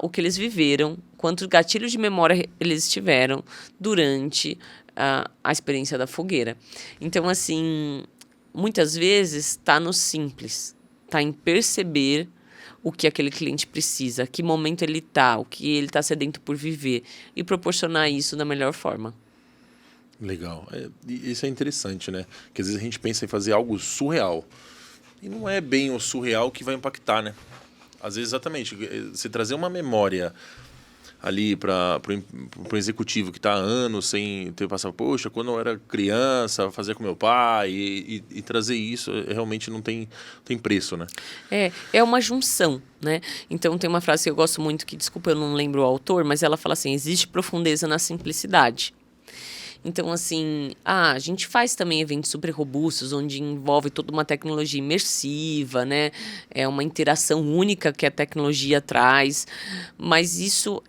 o que eles viveram, quantos gatilhos de memória eles tiveram durante a experiência da fogueira. Então, assim, muitas vezes está no simples, está em perceber o que aquele cliente precisa, que momento ele está, o que ele está sedento por viver, e proporcionar isso da melhor forma. Legal. Isso é interessante, né? Porque às vezes a gente pensa em fazer algo surreal. E não é bem o surreal que vai impactar, né? Às vezes, exatamente, você trazer uma memória ali para o executivo que está há anos sem ter passado, poxa, quando eu era criança, fazia com meu pai, e trazer isso realmente não tem preço, né? É uma junção, né? Então tem uma frase que eu gosto muito, que, desculpa, eu não lembro o autor, mas ela fala assim: existe profundeza na simplicidade. Então, assim, a gente faz também eventos super robustos, onde envolve toda uma tecnologia imersiva, né? É uma interação única que a tecnologia traz, mas isso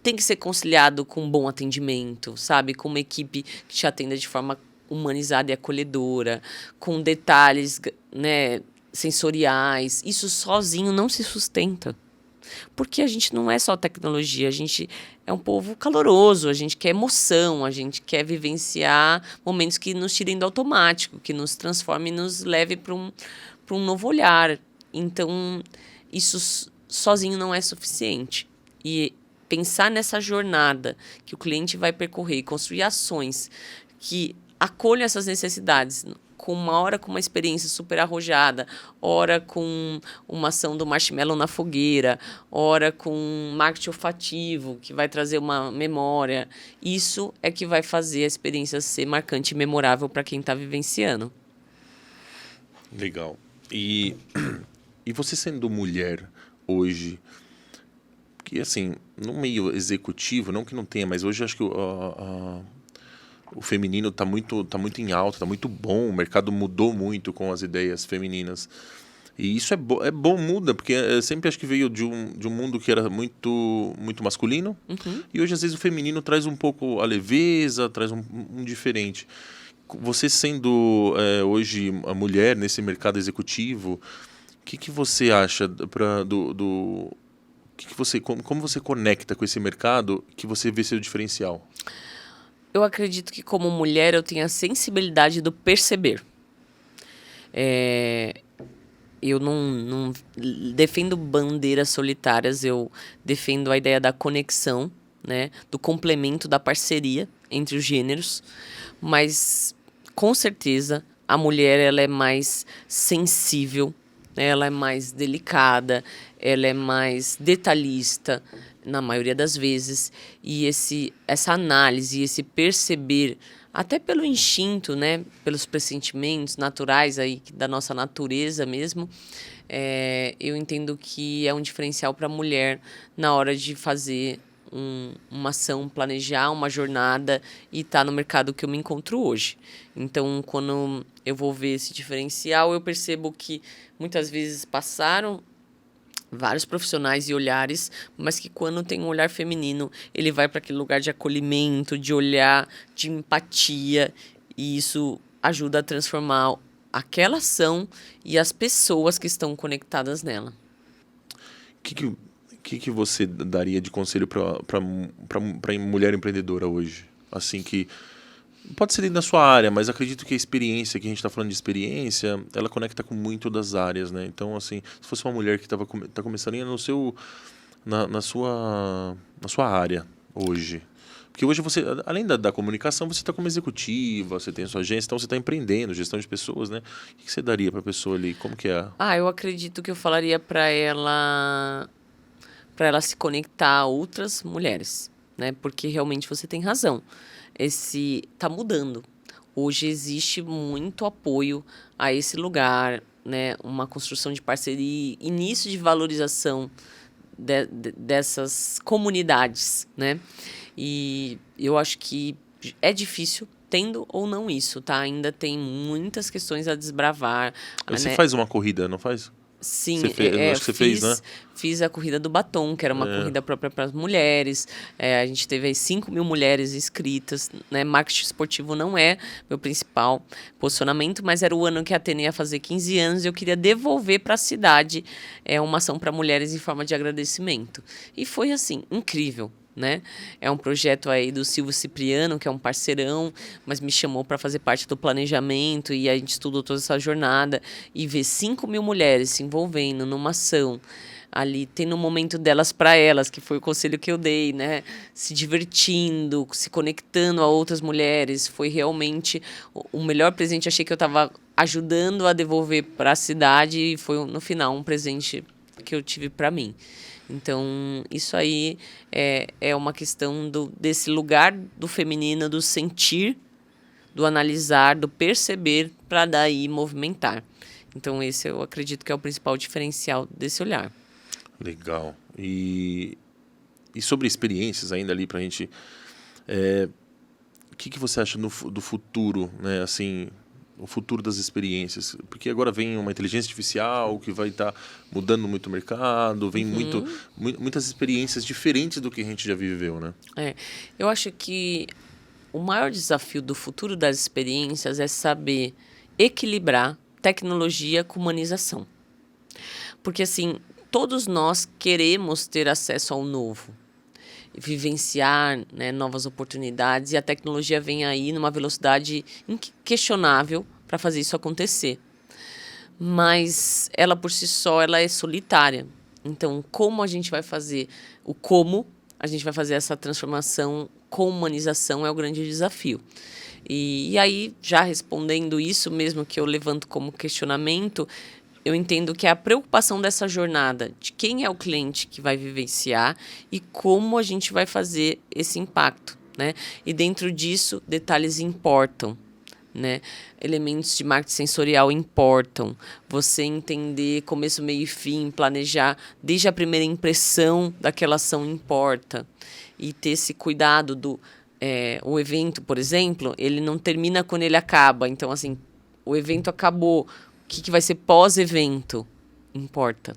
tem que ser conciliado com um bom atendimento, sabe? Com uma equipe que te atenda de forma humanizada e acolhedora, com detalhes, né, sensoriais. Isso sozinho não se sustenta. Porque a gente não é só tecnologia, a gente é um povo caloroso, a gente quer emoção, a gente quer vivenciar momentos que nos tirem do automático, que nos transformem e nos leve para um novo olhar. Então, isso sozinho não é suficiente. E pensar nessa jornada que o cliente vai percorrer e construir ações que acolham essas necessidades, com uma hora com uma experiência super arrojada, hora com uma ação do marshmallow na fogueira, hora com marketing olfativo, que vai trazer uma memória. Isso é que vai fazer a experiência ser marcante e memorável para quem está vivenciando. Legal. E você sendo mulher hoje, que assim, no meio executivo, não que não tenha, mas hoje acho que o feminino tá muito em alta, tá muito bom, o mercado mudou muito com as ideias femininas. E isso é bom, muda, porque eu sempre acho que veio de um mundo que era muito masculino, e hoje às vezes o feminino traz um pouco a leveza, traz um diferente. Você sendo hoje a mulher nesse mercado executivo, o que você acha como você conecta com esse mercado que você vê seu diferencial? Eu acredito que, como mulher, eu tenho a sensibilidade do perceber. Eu não defendo bandeiras solitárias, eu defendo a ideia da conexão, né, do complemento, da parceria entre os gêneros, mas, com certeza, a mulher ela é mais sensível, né, ela é mais delicada, ela é mais detalhista, na maioria das vezes, e essa análise, esse perceber, até pelo instinto, né, pelos pressentimentos naturais aí da nossa natureza mesmo, eu entendo que é um diferencial para a mulher na hora de fazer uma ação, planejar uma jornada e estar no mercado que eu me encontro hoje. Então, quando eu vou ver esse diferencial, eu percebo que muitas vezes passaram vários profissionais e olhares, mas que quando tem um olhar feminino, ele vai para aquele lugar de acolhimento, de olhar, de empatia, e isso ajuda a transformar aquela ação e as pessoas que estão conectadas nela. Que você daria de conselho para mulher empreendedora hoje? Assim que pode ser dentro da sua área, mas acredito que a experiência, que a gente está falando de experiência, ela conecta com muito das áreas, né? Então, assim, se fosse uma mulher que tá começando no seu, na sua área hoje. Porque hoje você, além da comunicação, você está como executiva, você tem a sua agência, então você está empreendendo, gestão de pessoas, né? O que você daria para a pessoa ali? Como que é? Eu acredito que eu falaria para ela se conectar a outras mulheres, né? Porque realmente você tem razão. Tá mudando. Hoje existe muito apoio a esse lugar, né? Uma construção de parceria, início de valorização dessas comunidades, né? E eu acho que é difícil, tendo ou não isso, tá? Ainda tem muitas questões a desbravar. Você né? faz uma corrida, não faz? Sim, Acho que você fez, né? Fiz a corrida do batom, que era uma corrida própria para as mulheres. A gente teve aí 5.000 mulheres inscritas, né? Marketing esportivo não é meu principal posicionamento, mas era o ano que a Atene ia fazer 15 anos e eu queria devolver para a cidade uma ação para mulheres em forma de agradecimento. E foi, assim, incrível. Né? É um projeto aí do Silvio Cipriano, que é um parceirão, mas me chamou para fazer parte do planejamento e a gente estudou toda essa jornada e ver 5.000 mulheres se envolvendo numa ação ali, tendo um momento delas para elas, que foi o conselho que eu dei, né? Se divertindo, se conectando a outras mulheres, foi realmente o melhor presente. Achei que eu estava ajudando a devolver para a cidade e foi, no final, um presente que eu tive para mim. Então, isso aí é uma questão desse lugar do feminino, do sentir, do analisar, do perceber, para daí movimentar. Então, esse eu acredito que é o principal diferencial desse olhar. Legal. E sobre experiências ainda ali para a gente... o que você acha do futuro, né? Assim, o futuro das experiências, porque agora vem uma inteligência artificial que vai estar mudando muito o mercado, vem muitas experiências diferentes do que a gente já viveu, né? Eu acho que o maior desafio do futuro das experiências é saber equilibrar tecnologia com humanização. Porque, assim, todos nós queremos ter acesso ao novo, vivenciar, né, novas oportunidades, e a tecnologia vem aí numa velocidade inquestionável para fazer isso acontecer. Mas ela por si só ela é solitária. Então, como a gente vai fazer a gente vai fazer essa transformação com humanização é o grande desafio. E aí, já respondendo isso mesmo que eu levanto como questionamento, eu entendo que é a preocupação dessa jornada, de quem é o cliente que vai vivenciar e como a gente vai fazer esse impacto, né? E dentro disso, detalhes importam, né? Elementos de marketing sensorial importam. Você entender começo, meio e fim, planejar desde a primeira impressão daquela ação importa. E ter esse cuidado o evento, por exemplo, ele não termina quando ele acaba. Então, assim, o evento acabou. O que vai ser pós-evento? Importa.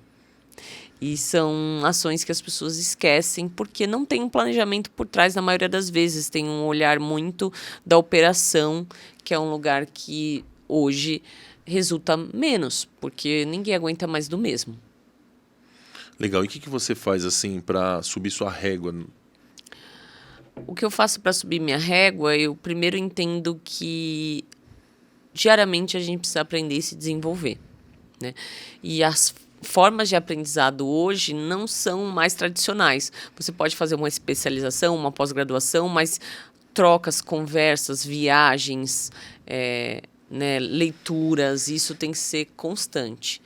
E são ações que as pessoas esquecem porque não tem um planejamento por trás, na maioria das vezes. Tem um olhar muito da operação, que é um lugar que hoje resulta menos, porque ninguém aguenta mais do mesmo. Legal. E o que você faz, assim, para subir sua régua? O que eu faço para subir minha régua, eu primeiro entendo que diariamente a gente precisa aprender e se desenvolver, né? E as formas de aprendizado hoje não são mais tradicionais. Você pode fazer uma especialização, uma pós-graduação, mas trocas, conversas, viagens, né, leituras, isso tem que ser constante.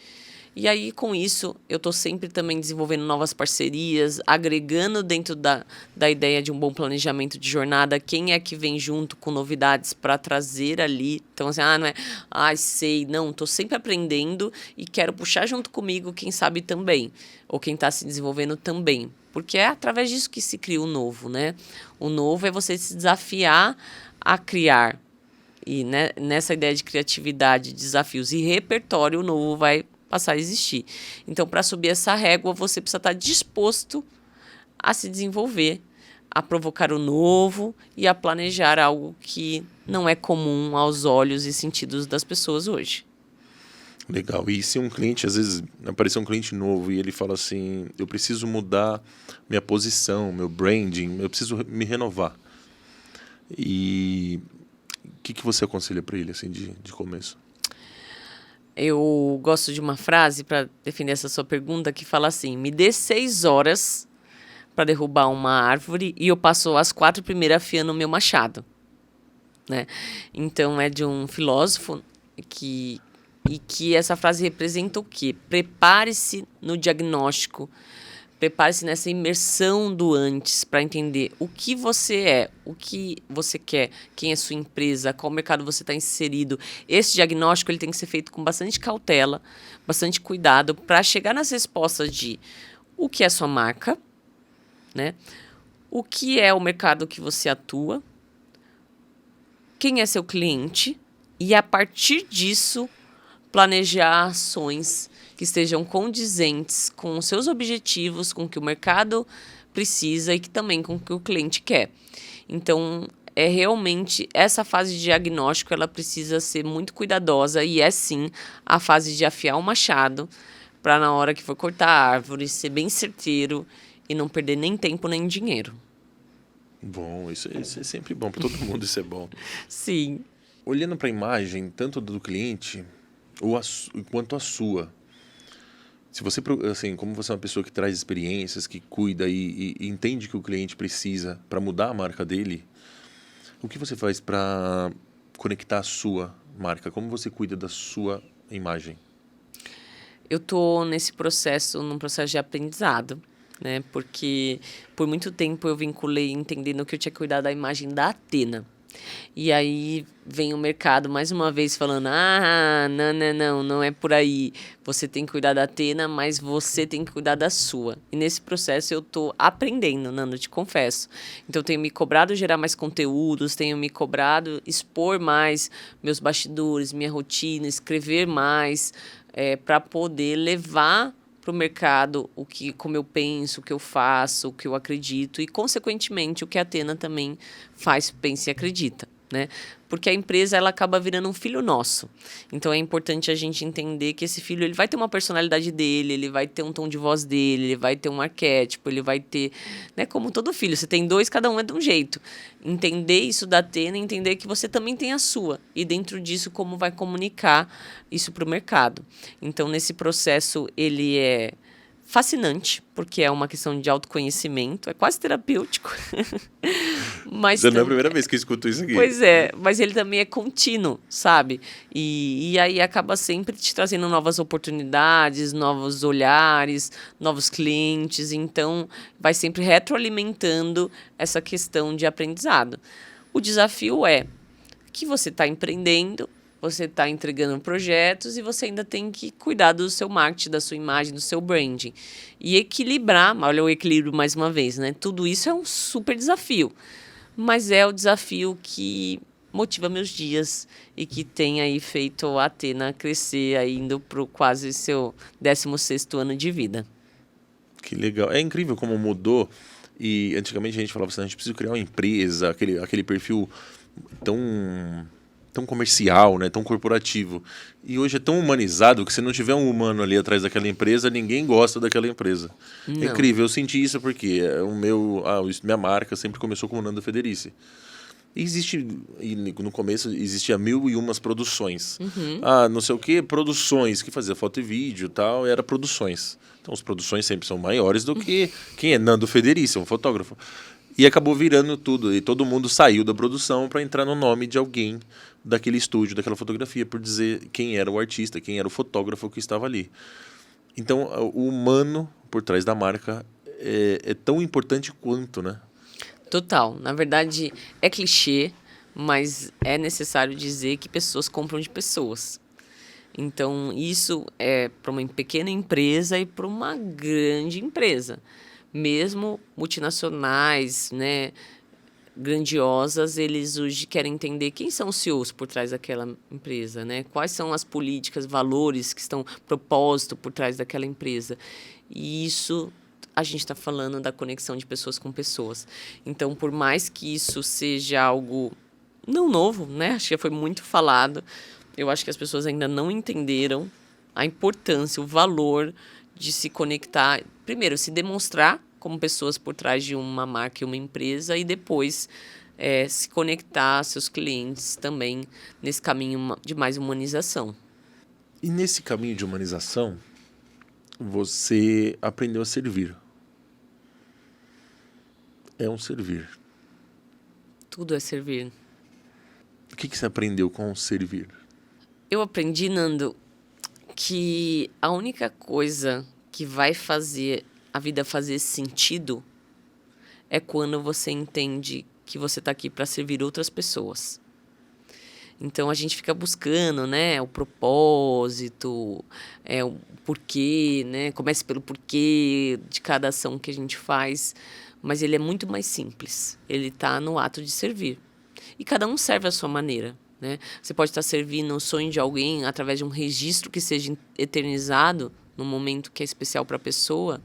E aí, com isso, eu estou sempre também desenvolvendo novas parcerias, agregando dentro da ideia de um bom planejamento de jornada, quem é que vem junto com novidades para trazer ali. Então, assim, não é, sei, não, estou sempre aprendendo e quero puxar junto comigo quem sabe também, ou quem está se desenvolvendo também. Porque é através disso que se cria o novo, né? O novo é você se desafiar a criar. E, né, nessa ideia de criatividade, desafios e repertório, o novo vai passar a existir. Então, para subir essa régua, você precisa estar disposto a se desenvolver, a provocar o novo e a planejar algo que não é comum aos olhos e sentidos das pessoas hoje. Legal. E se um cliente, às vezes, aparecer um cliente novo e ele fala assim, eu preciso mudar minha posição, meu branding, eu preciso me renovar. E o que você aconselha para ele, assim, de começo? Eu gosto de uma frase para defender essa sua pergunta que fala assim: me dê 6 horas para derrubar uma árvore e eu passo as 4 primeiras afiando o meu machado, né? Então é de um filósofo que essa frase representa o quê? Prepare-se no diagnóstico, prepare-se nessa imersão do antes para entender o que você é, o que você quer, quem é sua empresa, qual mercado você está inserido. Esse diagnóstico ele tem que ser feito com bastante cautela, bastante cuidado para chegar nas respostas de o que é sua marca, né? O que é o mercado que você atua, quem é seu cliente e a partir disso planejar ações que estejam condizentes com os seus objetivos, com o que o mercado precisa e que também com o que o cliente quer. Então, é realmente essa fase de diagnóstico, ela precisa ser muito cuidadosa e é sim a fase de afiar o machado para na hora que for cortar a árvore ser bem certeiro e não perder nem tempo nem dinheiro. Bom, isso é sempre bom, para todo mundo isso é bom. Sim. Olhando para a imagem, tanto do cliente quanto a sua, se você, assim, como você é uma pessoa que traz experiências, que cuida e entende que o cliente precisa para mudar a marca dele, o que você faz para conectar a sua marca? Como você cuida da sua imagem? Eu tô num processo de aprendizado, né? Porque por muito tempo eu vinculei entendendo que eu tinha que cuidar da imagem da Athena. E aí vem o mercado mais uma vez falando: não é por aí. Você tem que cuidar da Athena, mas você tem que cuidar da sua. E nesse processo eu tô aprendendo, Nando, te confesso. Então eu tenho me cobrado gerar mais conteúdos, tenho me cobrado expor mais meus bastidores, minha rotina, escrever mais, para poder levar para o mercado como eu penso, o que eu faço, o que eu acredito e, consequentemente, o que a Athena também faz, pensa e acredita, né? Porque a empresa ela acaba virando um filho nosso. Então é importante a gente entender que esse filho ele vai ter uma personalidade dele, ele vai ter um tom de voz dele, ele vai ter um arquétipo, ele vai ter, né, como todo filho, você tem 2, cada um é de um jeito. Entender isso da Athena, entender que você também tem a sua e dentro disso como vai comunicar isso para o mercado. Então nesse processo ele é fascinante, porque é uma questão de autoconhecimento, é quase terapêutico. Mas Não é a primeira vez que eu escuto isso aqui. Pois é, mas ele também é contínuo, sabe? E aí acaba sempre te trazendo novas oportunidades, novos olhares, novos clientes. Então, vai sempre retroalimentando essa questão de aprendizado. O desafio é que você está empreendendo, você está entregando projetos e você ainda tem que cuidar do seu marketing, da sua imagem, do seu branding. E equilibrar, olha o equilíbrio mais uma vez, né? Tudo isso é um super desafio. Mas é o desafio que motiva meus dias e que tem aí feito a Athena crescer, aí indo para quase seu 16º ano de vida. Que legal. É incrível como mudou. E antigamente a gente falava assim, a gente precisa criar uma empresa, aquele perfil tão comercial, né, tão corporativo. E hoje é tão humanizado que se não tiver um humano ali atrás daquela empresa, ninguém gosta daquela empresa. Não. É incrível, eu senti isso porque minha marca sempre começou como Nando Federici. E no começo existia 1001 produções. Não sei o que, produções, que fazia foto e vídeo e tal, era produções. Então as produções sempre são maiores do que quem é Nando Federici, um fotógrafo. E acabou virando tudo, e todo mundo saiu da produção para entrar no nome de alguém daquele estúdio, daquela fotografia, por dizer quem era o artista, quem era o fotógrafo que estava ali. Então o humano por trás da marca é tão importante quanto, né? Total. Na verdade, é clichê, mas é necessário dizer que pessoas compram de pessoas. Então, isso é para uma pequena empresa e para uma grande empresa. Mesmo multinacionais, né, grandiosas, eles hoje querem entender quem são os CEOs por trás daquela empresa, né? Quais são as políticas, valores que estão, propósito por trás daquela empresa. E isso, a gente está falando da conexão de pessoas com pessoas. Então, por mais que isso seja algo não novo, né? Acho que foi muito falado, eu acho que as pessoas ainda não entenderam a importância, o valor de se conectar, primeiro, se demonstrar como pessoas por trás de uma marca e uma empresa e depois se conectar a seus clientes também nesse caminho de mais humanização. E nesse caminho de humanização, você aprendeu a servir. É um servir. Tudo é servir. O que você aprendeu com o servir? Eu aprendi, Nando, que a única coisa que vai fazer a vida fazer sentido é quando você entende que você está aqui para servir outras pessoas. Então, a gente fica buscando, né, o propósito, o porquê, né? Comece pelo porquê de cada ação que a gente faz, mas ele é muito mais simples. Ele está no ato de servir. E cada um serve à sua maneira, né? Você pode estar servindo o sonho de alguém através de um registro que seja eternizado num momento que é especial para a pessoa,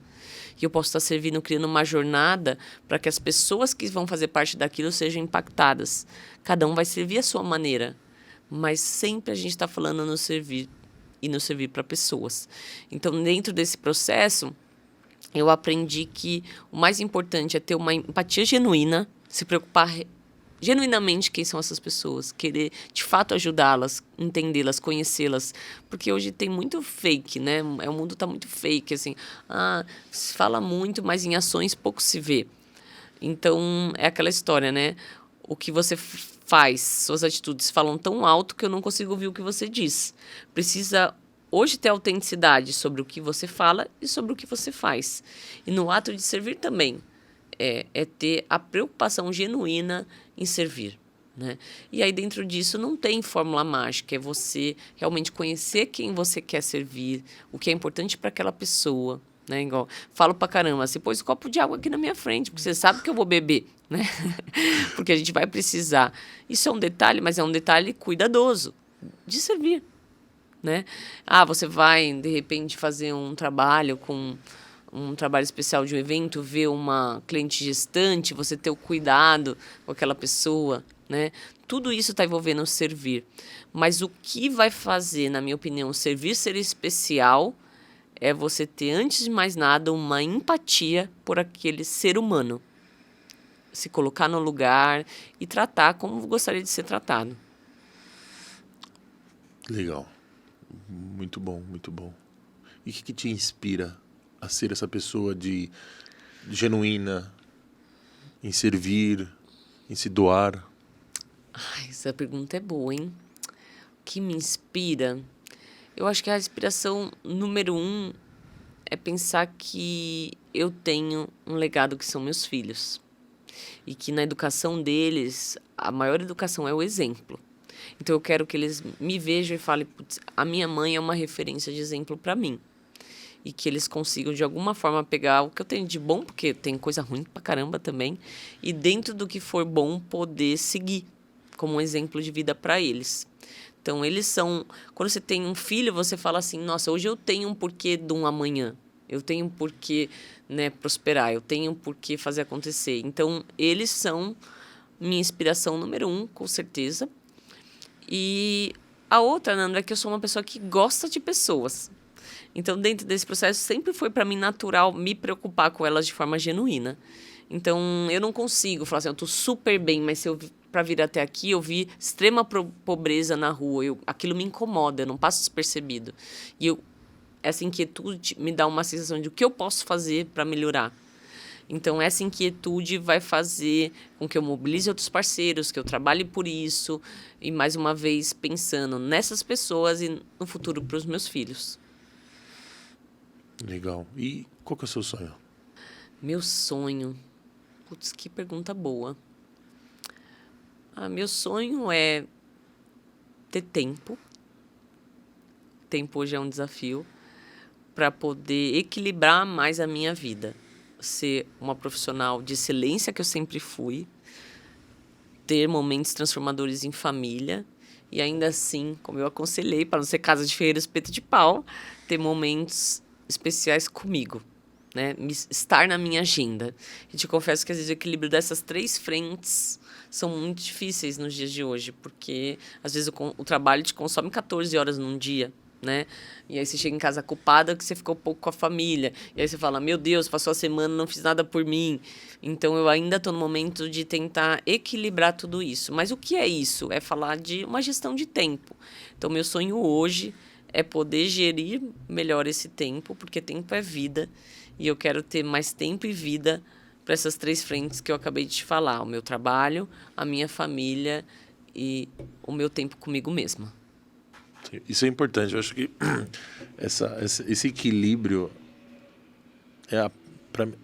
e eu posso estar servindo, criando uma jornada para que as pessoas que vão fazer parte daquilo sejam impactadas. Cada um vai servir à sua maneira, mas sempre a gente está falando no servir e no servir para pessoas. Então, dentro desse processo, eu aprendi que o mais importante é ter uma empatia genuína, se preocupar genuinamente quem são essas pessoas, querer de fato ajudá-las, entendê-las, conhecê-las, porque hoje tem muito fake, né? O mundo está muito fake, assim, se fala muito, mas em ações pouco se vê. Então, é aquela história, né? O que você faz, suas atitudes falam tão alto que eu não consigo ouvir o que você diz. Precisa hoje ter autenticidade sobre o que você fala e sobre o que você faz. E no ato de servir também. É ter a preocupação genuína em servir, né? E aí, dentro disso, não tem fórmula mágica. É você realmente conhecer quem você quer servir, o que é importante para aquela pessoa, né? Igual, falo pra caramba, você pôs um copo de água aqui na minha frente, porque você sabe que eu vou beber, né? Porque a gente vai precisar. Isso é um detalhe, mas é um detalhe cuidadoso de servir, né? Você vai, de repente, fazer um trabalho especial de um evento, ver uma cliente gestante, você ter o cuidado com aquela pessoa, né? Tudo isso está envolvendo o servir. Mas o que vai fazer, na minha opinião, o servir ser especial é você ter, antes de mais nada, uma empatia por aquele ser humano. Se colocar no lugar e tratar como gostaria de ser tratado. Legal. Muito bom, muito bom. E o que te inspira a ser essa pessoa de genuína, em servir, em se doar? Essa pergunta é boa, hein? O que me inspira? Eu acho que a inspiração número 1 é pensar que eu tenho um legado que são meus filhos. E que na educação deles, a maior educação é o exemplo. Então eu quero que eles me vejam e falem, putz, a minha mãe é uma referência de exemplo para mim. E que eles consigam, de alguma forma, pegar o que eu tenho de bom, porque tem coisa ruim pra caramba também, e dentro do que for bom, poder seguir como um exemplo de vida para eles. Então, eles são... Quando você tem um filho, você fala assim, nossa, hoje eu tenho um porquê de um amanhã. Eu tenho um porquê, né, prosperar. Eu tenho um porquê fazer acontecer. Então, eles são minha inspiração número 1, com certeza. E a outra, Nanda, é que eu sou uma pessoa que gosta de pessoas. Então, dentro desse processo, sempre foi para mim natural me preocupar com elas de forma genuína. Então, eu não consigo falar assim, eu estou super bem, mas se eu para vir até aqui, eu vi extrema pobreza na rua. Aquilo me incomoda, eu não passo despercebido. E essa inquietude me dá uma sensação de o que eu posso fazer para melhorar. Então, essa inquietude vai fazer com que eu mobilize outros parceiros, que eu trabalhe por isso. E, mais uma vez, pensando nessas pessoas e no futuro para os meus filhos. Legal. E qual que é o seu sonho? Meu sonho? Putz, que pergunta boa. Meu sonho é ter tempo. Tempo hoje é um desafio para poder equilibrar mais a minha vida. Ser uma profissional de excelência que eu sempre fui, ter momentos transformadores em família e ainda assim, como eu aconselhei, para não ser casa de ferreiro espeto de pau, ter momentos especiais comigo, né? Estar na minha agenda. E te confesso que às vezes o equilíbrio dessas 3 frentes são muito difíceis nos dias de hoje, porque às vezes o trabalho te consome 14 horas num dia, né? E aí você chega em casa culpada que você ficou pouco com a família. E aí você fala, meu Deus, passou a semana, não fiz nada por mim. Então eu ainda estou no momento de tentar equilibrar tudo isso. Mas o que é isso? É falar de uma gestão de tempo. Então meu sonho hoje é poder gerir melhor esse tempo, porque tempo é vida. E eu quero ter mais tempo e vida para essas 3 frentes que eu acabei de te falar. O meu trabalho, a minha família e o meu tempo comigo mesma. Isso é importante. Eu acho que esse equilíbrio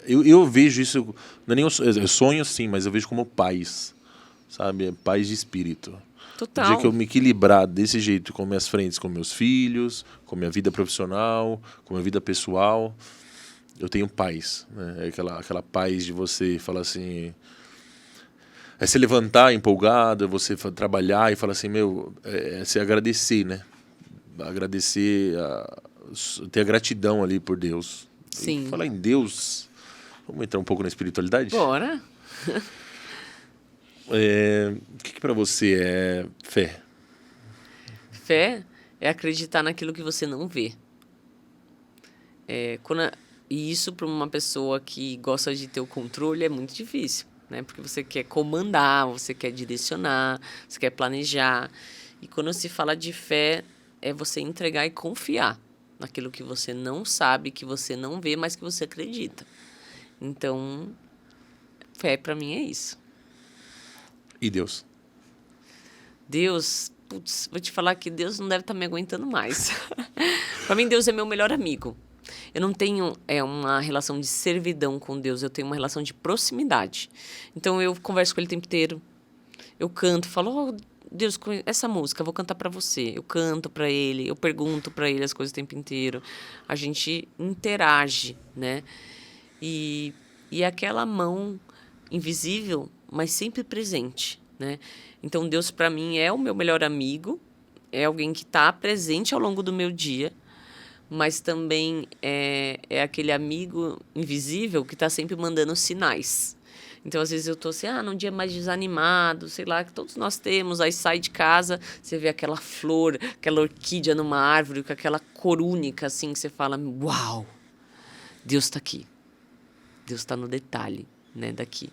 eu vejo isso, não é nem eu sonho sim, mas eu vejo como paz, sabe? Paz de espírito. Total. O dia que eu me equilibrar desse jeito com minhas frentes, com meus filhos, com minha vida profissional, com minha vida pessoal, eu tenho paz, né? Aquela paz de você falar assim, é se levantar empolgado, você trabalhar e falar assim, é se agradecer, né? Agradecer, ter a gratidão ali por Deus. Sim. E falar em Deus, vamos entrar um pouco na espiritualidade? Bora. O que para você é fé? Fé é acreditar naquilo que você não vê. E isso para uma pessoa que gosta de ter o controle é muito difícil, né? Porque você quer comandar, você quer direcionar, você quer planejar. E quando se fala de fé, é você entregar e confiar naquilo que você não sabe, que você não vê, mas que você acredita. Então, fé para mim é isso. E Deus? Deus, putz, vou te falar que Deus não deve estar me aguentando mais. Para mim, Deus é meu melhor amigo. Eu não tenho uma relação de servidão com Deus, eu tenho uma relação de proximidade. Então, eu converso com Ele o tempo inteiro. Eu canto, falo, oh, Deus, essa música, eu vou cantar para você. Eu canto para Ele, eu pergunto para Ele as coisas o tempo inteiro. A gente interage, né? E aquela mão invisível, mas sempre presente, né? Então, Deus, para mim, é o meu melhor amigo, é alguém que está presente ao longo do meu dia, mas também é aquele amigo invisível que está sempre mandando sinais. Então, às vezes eu tô assim, num dia mais desanimado, sei lá, que todos nós temos, aí sai de casa, você vê aquela flor, aquela orquídea numa árvore, com aquela cor única, assim, que você fala, uau, Deus está aqui. Deus está no detalhe, né, daqui.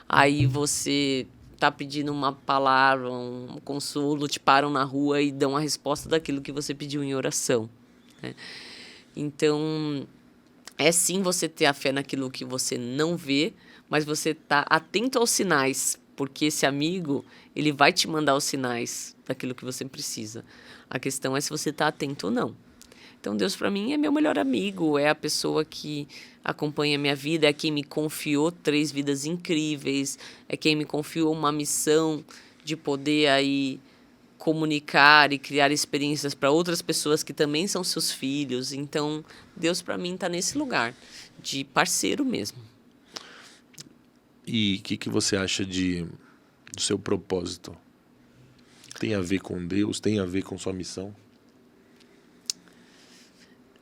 Aí você tá pedindo uma palavra, um consolo, te param na rua e dão a resposta daquilo que você pediu em oração, né? Então, é sim você ter a fé naquilo que você não vê, mas você tá atento aos sinais, porque esse amigo, ele vai te mandar os sinais daquilo que você precisa. A questão é se você tá atento ou não. Então, Deus, para mim, é meu melhor amigo, é a pessoa que acompanha a minha vida, é quem me confiou 3 vidas incríveis, é quem me confiou uma missão de poder aí comunicar e criar experiências para outras pessoas que também são seus filhos. Então, Deus, para mim, está nesse lugar de parceiro mesmo. E o que você acha do seu propósito? Tem a ver com Deus? Tem a ver com sua missão?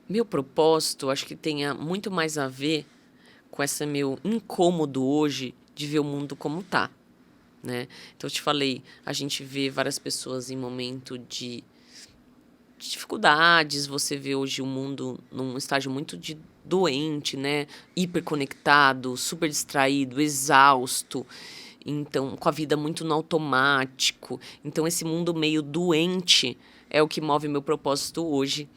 Meu propósito, acho que tenha muito mais a ver com esse meu incômodo hoje de ver o mundo como tá, né? Então, eu te falei, a gente vê várias pessoas em momento de dificuldades, você vê hoje o mundo num estágio muito doente, né? Hiperconectado, super distraído, exausto, então com a vida muito no automático. Então, esse mundo meio doente é o que move meu propósito hoje,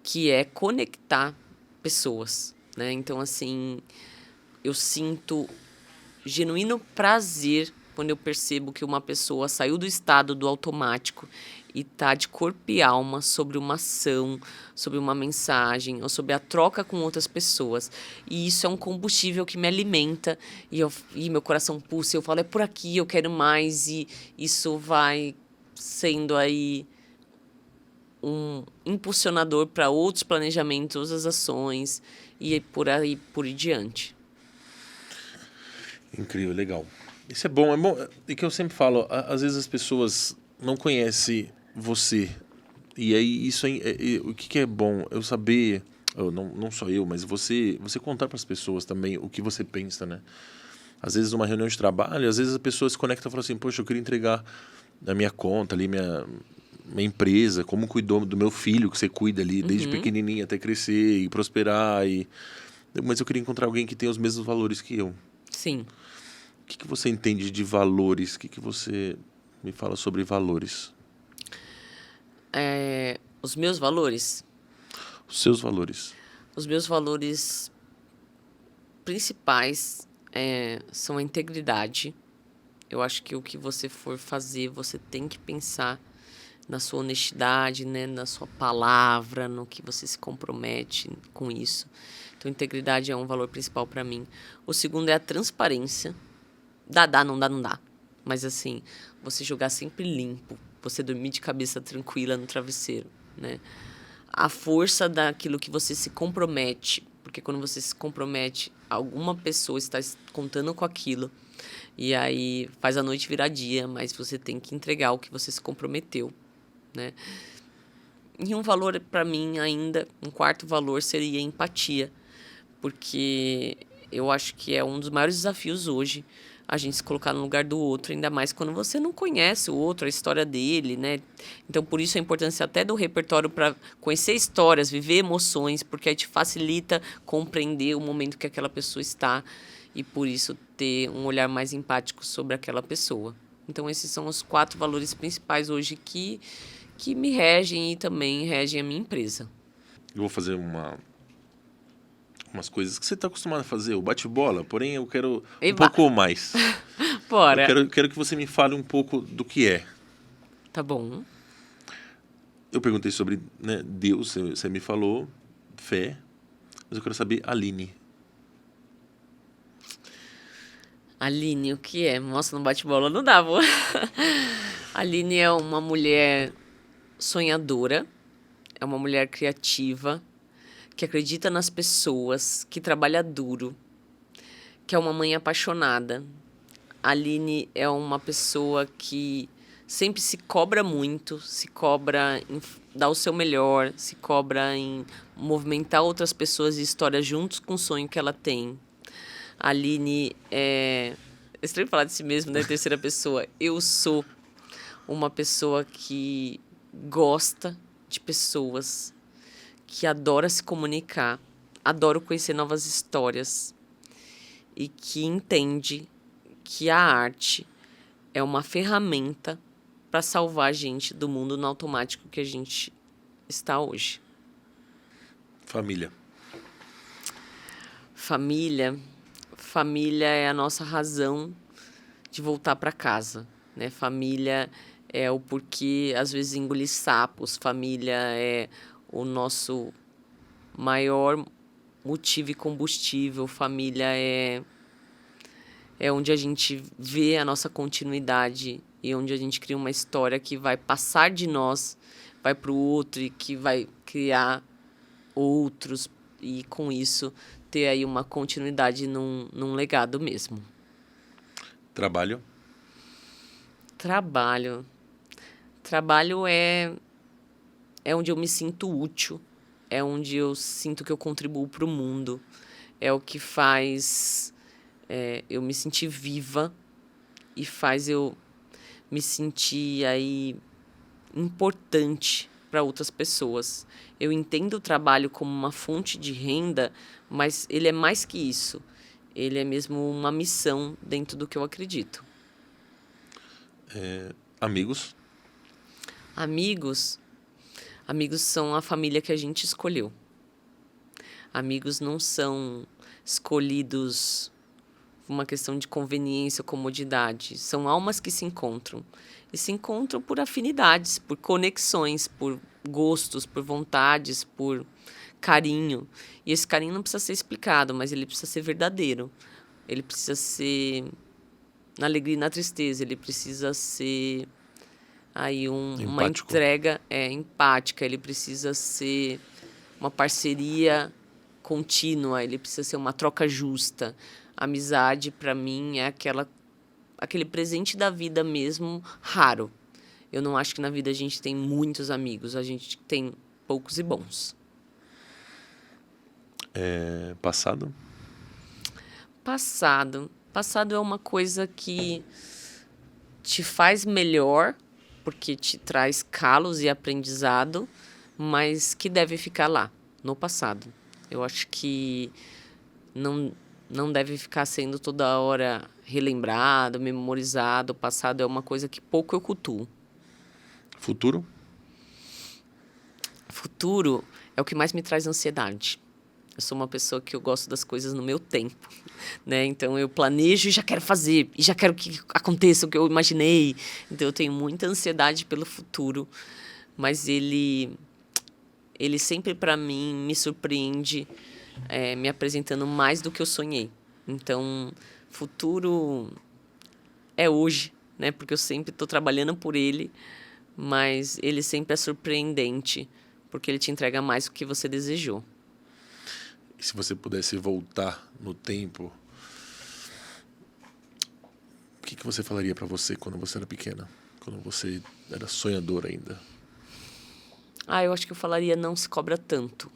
que é conectar pessoas, né? Então, assim, eu sinto genuíno prazer quando eu percebo que uma pessoa saiu do estado do automático e tá de corpo e alma sobre uma ação, sobre uma mensagem ou sobre a troca com outras pessoas. E isso é um combustível que me alimenta e meu coração pulsa. Eu falo, é por aqui, eu quero mais. E isso vai sendo aí um impulsionador para outros planejamentos, outras ações e por aí por diante. Incrível, legal. Isso é bom, é bom. E que eu sempre falo, às vezes as pessoas não conhecem você. E aí isso o que é bom? Eu saber, não só eu, mas você contar para as pessoas também o que você pensa, né? Às vezes numa reunião de trabalho, às vezes a pessoa se conecta e fala assim, poxa, eu queria entregar a minha conta ali, minha empresa, como cuidou do meu filho, que você cuida ali, desde pequenininho até crescer e prosperar. Mas eu queria encontrar alguém que tenha os mesmos valores que eu. Sim. O que você entende de valores? O que você me fala sobre valores? Os meus valores? Os seus valores. Os meus valores principais são a integridade. Eu acho que o que você for fazer, você tem que pensar na sua honestidade, né, na sua palavra, no que você se compromete com isso. Então, integridade é um valor principal para mim. O segundo é a transparência. Dá, não dá, não dá. Mas, assim, você jogar sempre limpo. Você dormir de cabeça tranquila no travesseiro, né? A força daquilo que você se compromete. Porque quando você se compromete, alguma pessoa está contando com aquilo. E aí faz a noite virar dia, mas você tem que entregar o que você se comprometeu, né? E um valor para mim ainda, um quarto valor seria empatia, porque eu acho que é um dos maiores desafios hoje a gente se colocar no lugar do outro, ainda mais quando você não conhece o outro, a história dele, né? Então, por isso a importância até do repertório para conhecer histórias, viver emoções, porque aí te facilita compreender o momento que aquela pessoa está e, por isso, ter um olhar mais empático sobre aquela pessoa. Então, esses são os 4 valores principais hoje que me regem e também regem a minha empresa. Eu vou fazer umas coisas que você está acostumado a fazer, o bate-bola, porém eu quero um pouco mais. Bora. Eu quero que você me fale um pouco do que é. Tá bom. Eu perguntei sobre, né, Deus, você me falou, fé, mas eu quero saber Aline. Aline, o que é? Nossa, no bate-bola não dá, vô. Aline é uma mulher sonhadora, é uma mulher criativa, que acredita nas pessoas, que trabalha duro, que é uma mãe apaixonada. A Aline é uma pessoa que sempre se cobra muito, se cobra em dar o seu melhor, se cobra em movimentar outras pessoas e histórias juntos com o sonho que ela tem. A Aline é estranho falar de si mesmo, né? Terceira pessoa. Eu sou uma pessoa que gosta de pessoas, que adora se comunicar, adora conhecer novas histórias e que entende que a arte é uma ferramenta para salvar a gente do mundo no automático que a gente está hoje. Família. Família é a nossa razão de voltar para casa, né? Família é o porquê, às vezes, engolir sapos. Família é o nosso maior motivo e combustível. Família é onde a gente vê a nossa continuidade e onde a gente cria uma história que vai passar de nós, vai para o outro e que vai criar outros e, com isso, ter aí uma continuidade num legado mesmo. Trabalho. Trabalho é onde eu me sinto útil, é onde eu sinto que eu contribuo para o mundo, é o que faz eu me sentir viva e faz eu me sentir aí importante para outras pessoas. Eu entendo o trabalho como uma fonte de renda, mas ele é mais que isso. Ele é mesmo uma missão dentro do que eu acredito. Amigos. Amigos são a família que a gente escolheu. Amigos não são escolhidos por uma questão de conveniência ou comodidade. São almas que se encontram. E se encontram por afinidades, por conexões, por gostos, por vontades, por carinho. E esse carinho não precisa ser explicado, mas ele precisa ser verdadeiro. Ele precisa ser na alegria e na tristeza. Ele precisa ser aí uma entrega empática. Ele precisa ser uma parceria contínua. Ele precisa ser uma troca justa. Amizade, para mim, é aquela aquele presente da vida mesmo, raro. Eu não acho que na vida a gente tem muitos amigos, a gente tem poucos e bons. Passado? Passado é uma coisa que te faz melhor, porque te traz calos e aprendizado, mas que deve ficar lá, no passado. Eu acho que não deve ficar sendo toda hora relembrado, memorizado. O passado é uma coisa que pouco eu cultuo. Futuro? Futuro é o que mais me traz ansiedade. Eu sou uma pessoa que eu gosto das coisas no meu tempo, né? Então, eu planejo e já quero fazer, e já quero que aconteça o que eu imaginei. Então, eu tenho muita ansiedade pelo futuro, mas ele sempre, para mim, me surpreende, me apresentando mais do que eu sonhei. Então, futuro é hoje, né? Porque eu sempre estou trabalhando por ele, mas ele sempre é surpreendente, porque ele te entrega mais do que você desejou. E se você pudesse voltar no tempo, o que você falaria para você quando você era pequena? Quando você era sonhadora ainda? Eu acho que eu falaria: não se cobra tanto.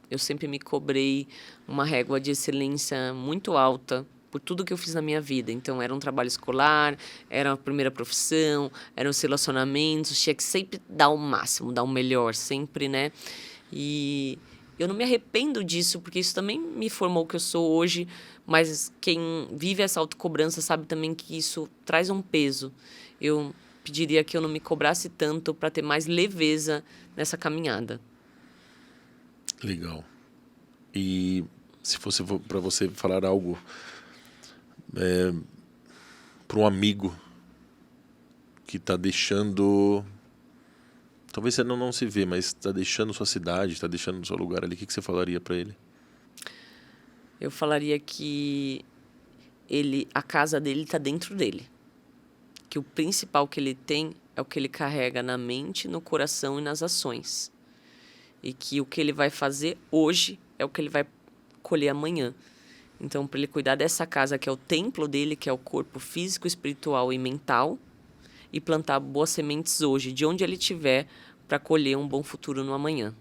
Eu sempre me cobrei uma régua de excelência muito alta por tudo que eu fiz na minha vida. Então, era um trabalho escolar, era a primeira profissão, eram os relacionamentos. Tinha que sempre dar o máximo, dar o melhor, sempre, né? E eu não me arrependo disso, porque isso também me formou o que eu sou hoje, mas quem vive essa autocobrança sabe também que isso traz um peso. Eu pediria que eu não me cobrasse tanto para ter mais leveza nessa caminhada. Legal. E se fosse para você falar algo para um amigo que está deixando... Talvez você não se vê, mas está deixando sua cidade, está deixando seu lugar ali. O que você falaria para ele? Eu falaria que a casa dele está dentro dele. Que o principal que ele tem é o que ele carrega na mente, no coração e nas ações. E que o que ele vai fazer hoje é o que ele vai colher amanhã. Então, para ele cuidar dessa casa, que é o templo dele, que é o corpo físico, espiritual e mental, e plantar boas sementes hoje, de onde ele estiver, para colher um bom futuro no amanhã.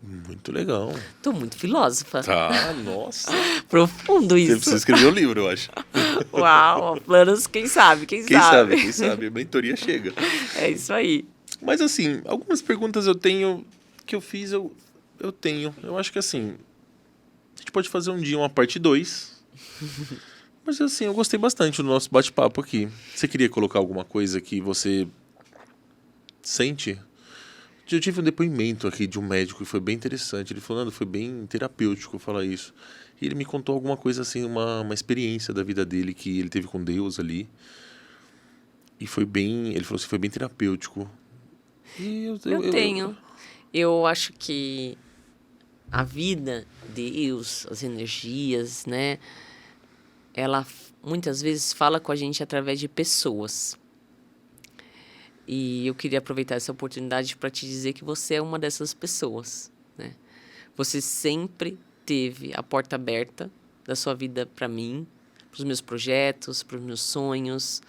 Muito legal. Tô muito filósofa. Tá, nossa. Profundo isso. Você precisa escrever um livro, eu acho. Uau, planos, quem sabe, quem Quem sabe. sabe, a mentoria chega. É isso aí. Mas assim, algumas perguntas eu tenho, que eu fiz, eu tenho. Eu acho que assim, a gente pode fazer um dia uma parte 2. Mas assim, eu gostei bastante do nosso bate-papo aqui. Você queria colocar alguma coisa que você sente? Eu tive um depoimento aqui de um médico que foi bem interessante. Ele falando, foi bem terapêutico falar isso. E ele me contou alguma coisa assim, uma experiência da vida dele que ele teve com Deus ali. E foi bem, ele falou assim, foi bem terapêutico. E Eu acho que a vida, Deus, as energias, né? Ela muitas vezes fala com a gente através de pessoas. E eu queria aproveitar essa oportunidade para te dizer que você é uma dessas pessoas, né? Você sempre teve a porta aberta da sua vida para mim, para os meus projetos, para os meus sonhos,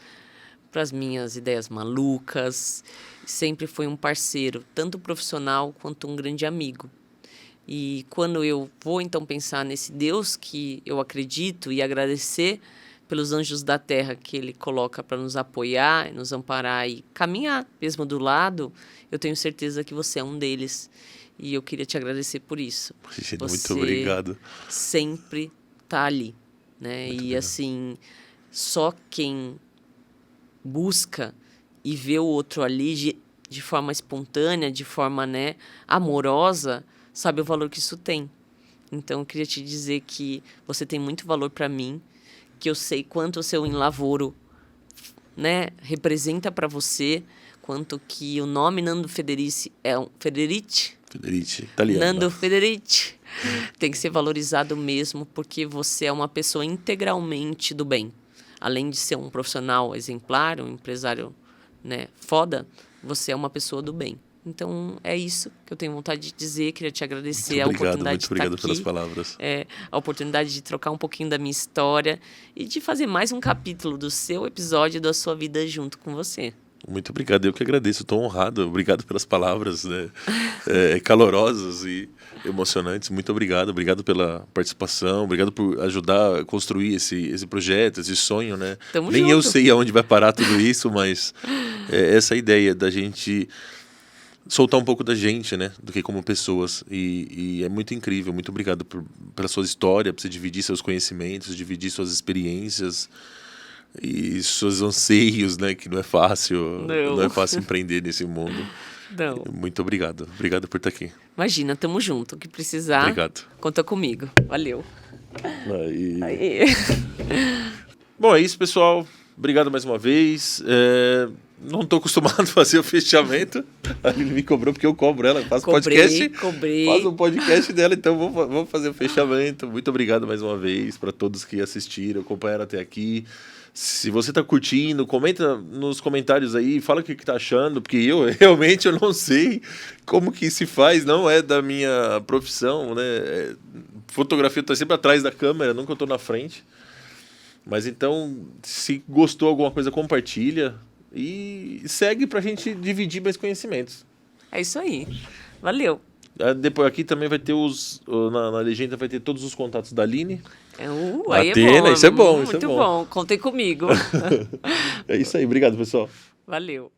para as minhas ideias malucas. Sempre foi um parceiro, tanto profissional quanto um grande amigo. E quando eu vou, então, pensar nesse Deus que eu acredito e agradecer pelos anjos da terra que ele coloca para nos apoiar, nos amparar e caminhar mesmo do lado, eu tenho certeza que você é um deles. E eu queria te agradecer por isso. Muito obrigado. Sempre tá ali, né? Muito e legal. assim, só quem busca e vê o outro ali de forma espontânea, de forma, né, amorosa, sabe o valor que isso tem. Então, eu queria te dizer que você tem muito valor para mim, que eu sei quanto o seu enlavoro, né, representa para você, quanto que o nome Nando Federici é um Federici, italiano. Nando Federici, tem que ser valorizado mesmo, porque você é uma pessoa integralmente do bem. Além de ser um profissional exemplar, um empresário, né, foda, você é uma pessoa do bem. Então, é isso que eu tenho vontade de dizer. Queria te agradecer Muito a obrigado, oportunidade muito de estar obrigado aqui. pelas palavras. A oportunidade de trocar um pouquinho da minha história e de fazer mais um capítulo do seu episódio da sua vida junto com você. Muito obrigado, eu que agradeço, estou honrado. Obrigado pelas palavras, né, calorosas e emocionantes. Muito obrigado, obrigado pela participação, obrigado por ajudar a construir esse projeto, esse sonho, né? Tamo Nem junto. eu sei aonde vai parar tudo isso, mas essa ideia da gente soltar um pouco da gente, né, do que como pessoas, e é muito incrível. Muito obrigado pela sua história, por você dividir seus conhecimentos, dividir suas experiências e seus anseios, né, que não é fácil, não é fácil empreender nesse mundo. Não. Muito obrigado, obrigado por estar aqui. Imagina, tamo junto. O que precisar, Obrigado. conta comigo. Valeu. Aí. Bom, é isso, pessoal. Obrigado mais uma vez. Não estou acostumado a fazer o fechamento. A Lili me cobrou porque eu cobro ela. Faço podcast. Faz um podcast dela, então vou fazer o fechamento. Muito obrigado mais uma vez para todos que assistiram, acompanharam até aqui. Se você está curtindo, comenta nos comentários aí, fala o que está achando, porque eu realmente não sei como que se faz, não é da minha profissão, né? Fotografia, eu estou sempre atrás da câmera, nunca estou na frente. Mas então, se gostou alguma coisa, compartilha e segue pra gente dividir mais conhecimentos. É isso aí. Valeu. Depois aqui também vai ter na legenda vai ter todos os contatos da Aline. Aí Atena, é bom. isso é bom, Muito bom. Contem comigo. É isso aí, obrigado, pessoal. Valeu.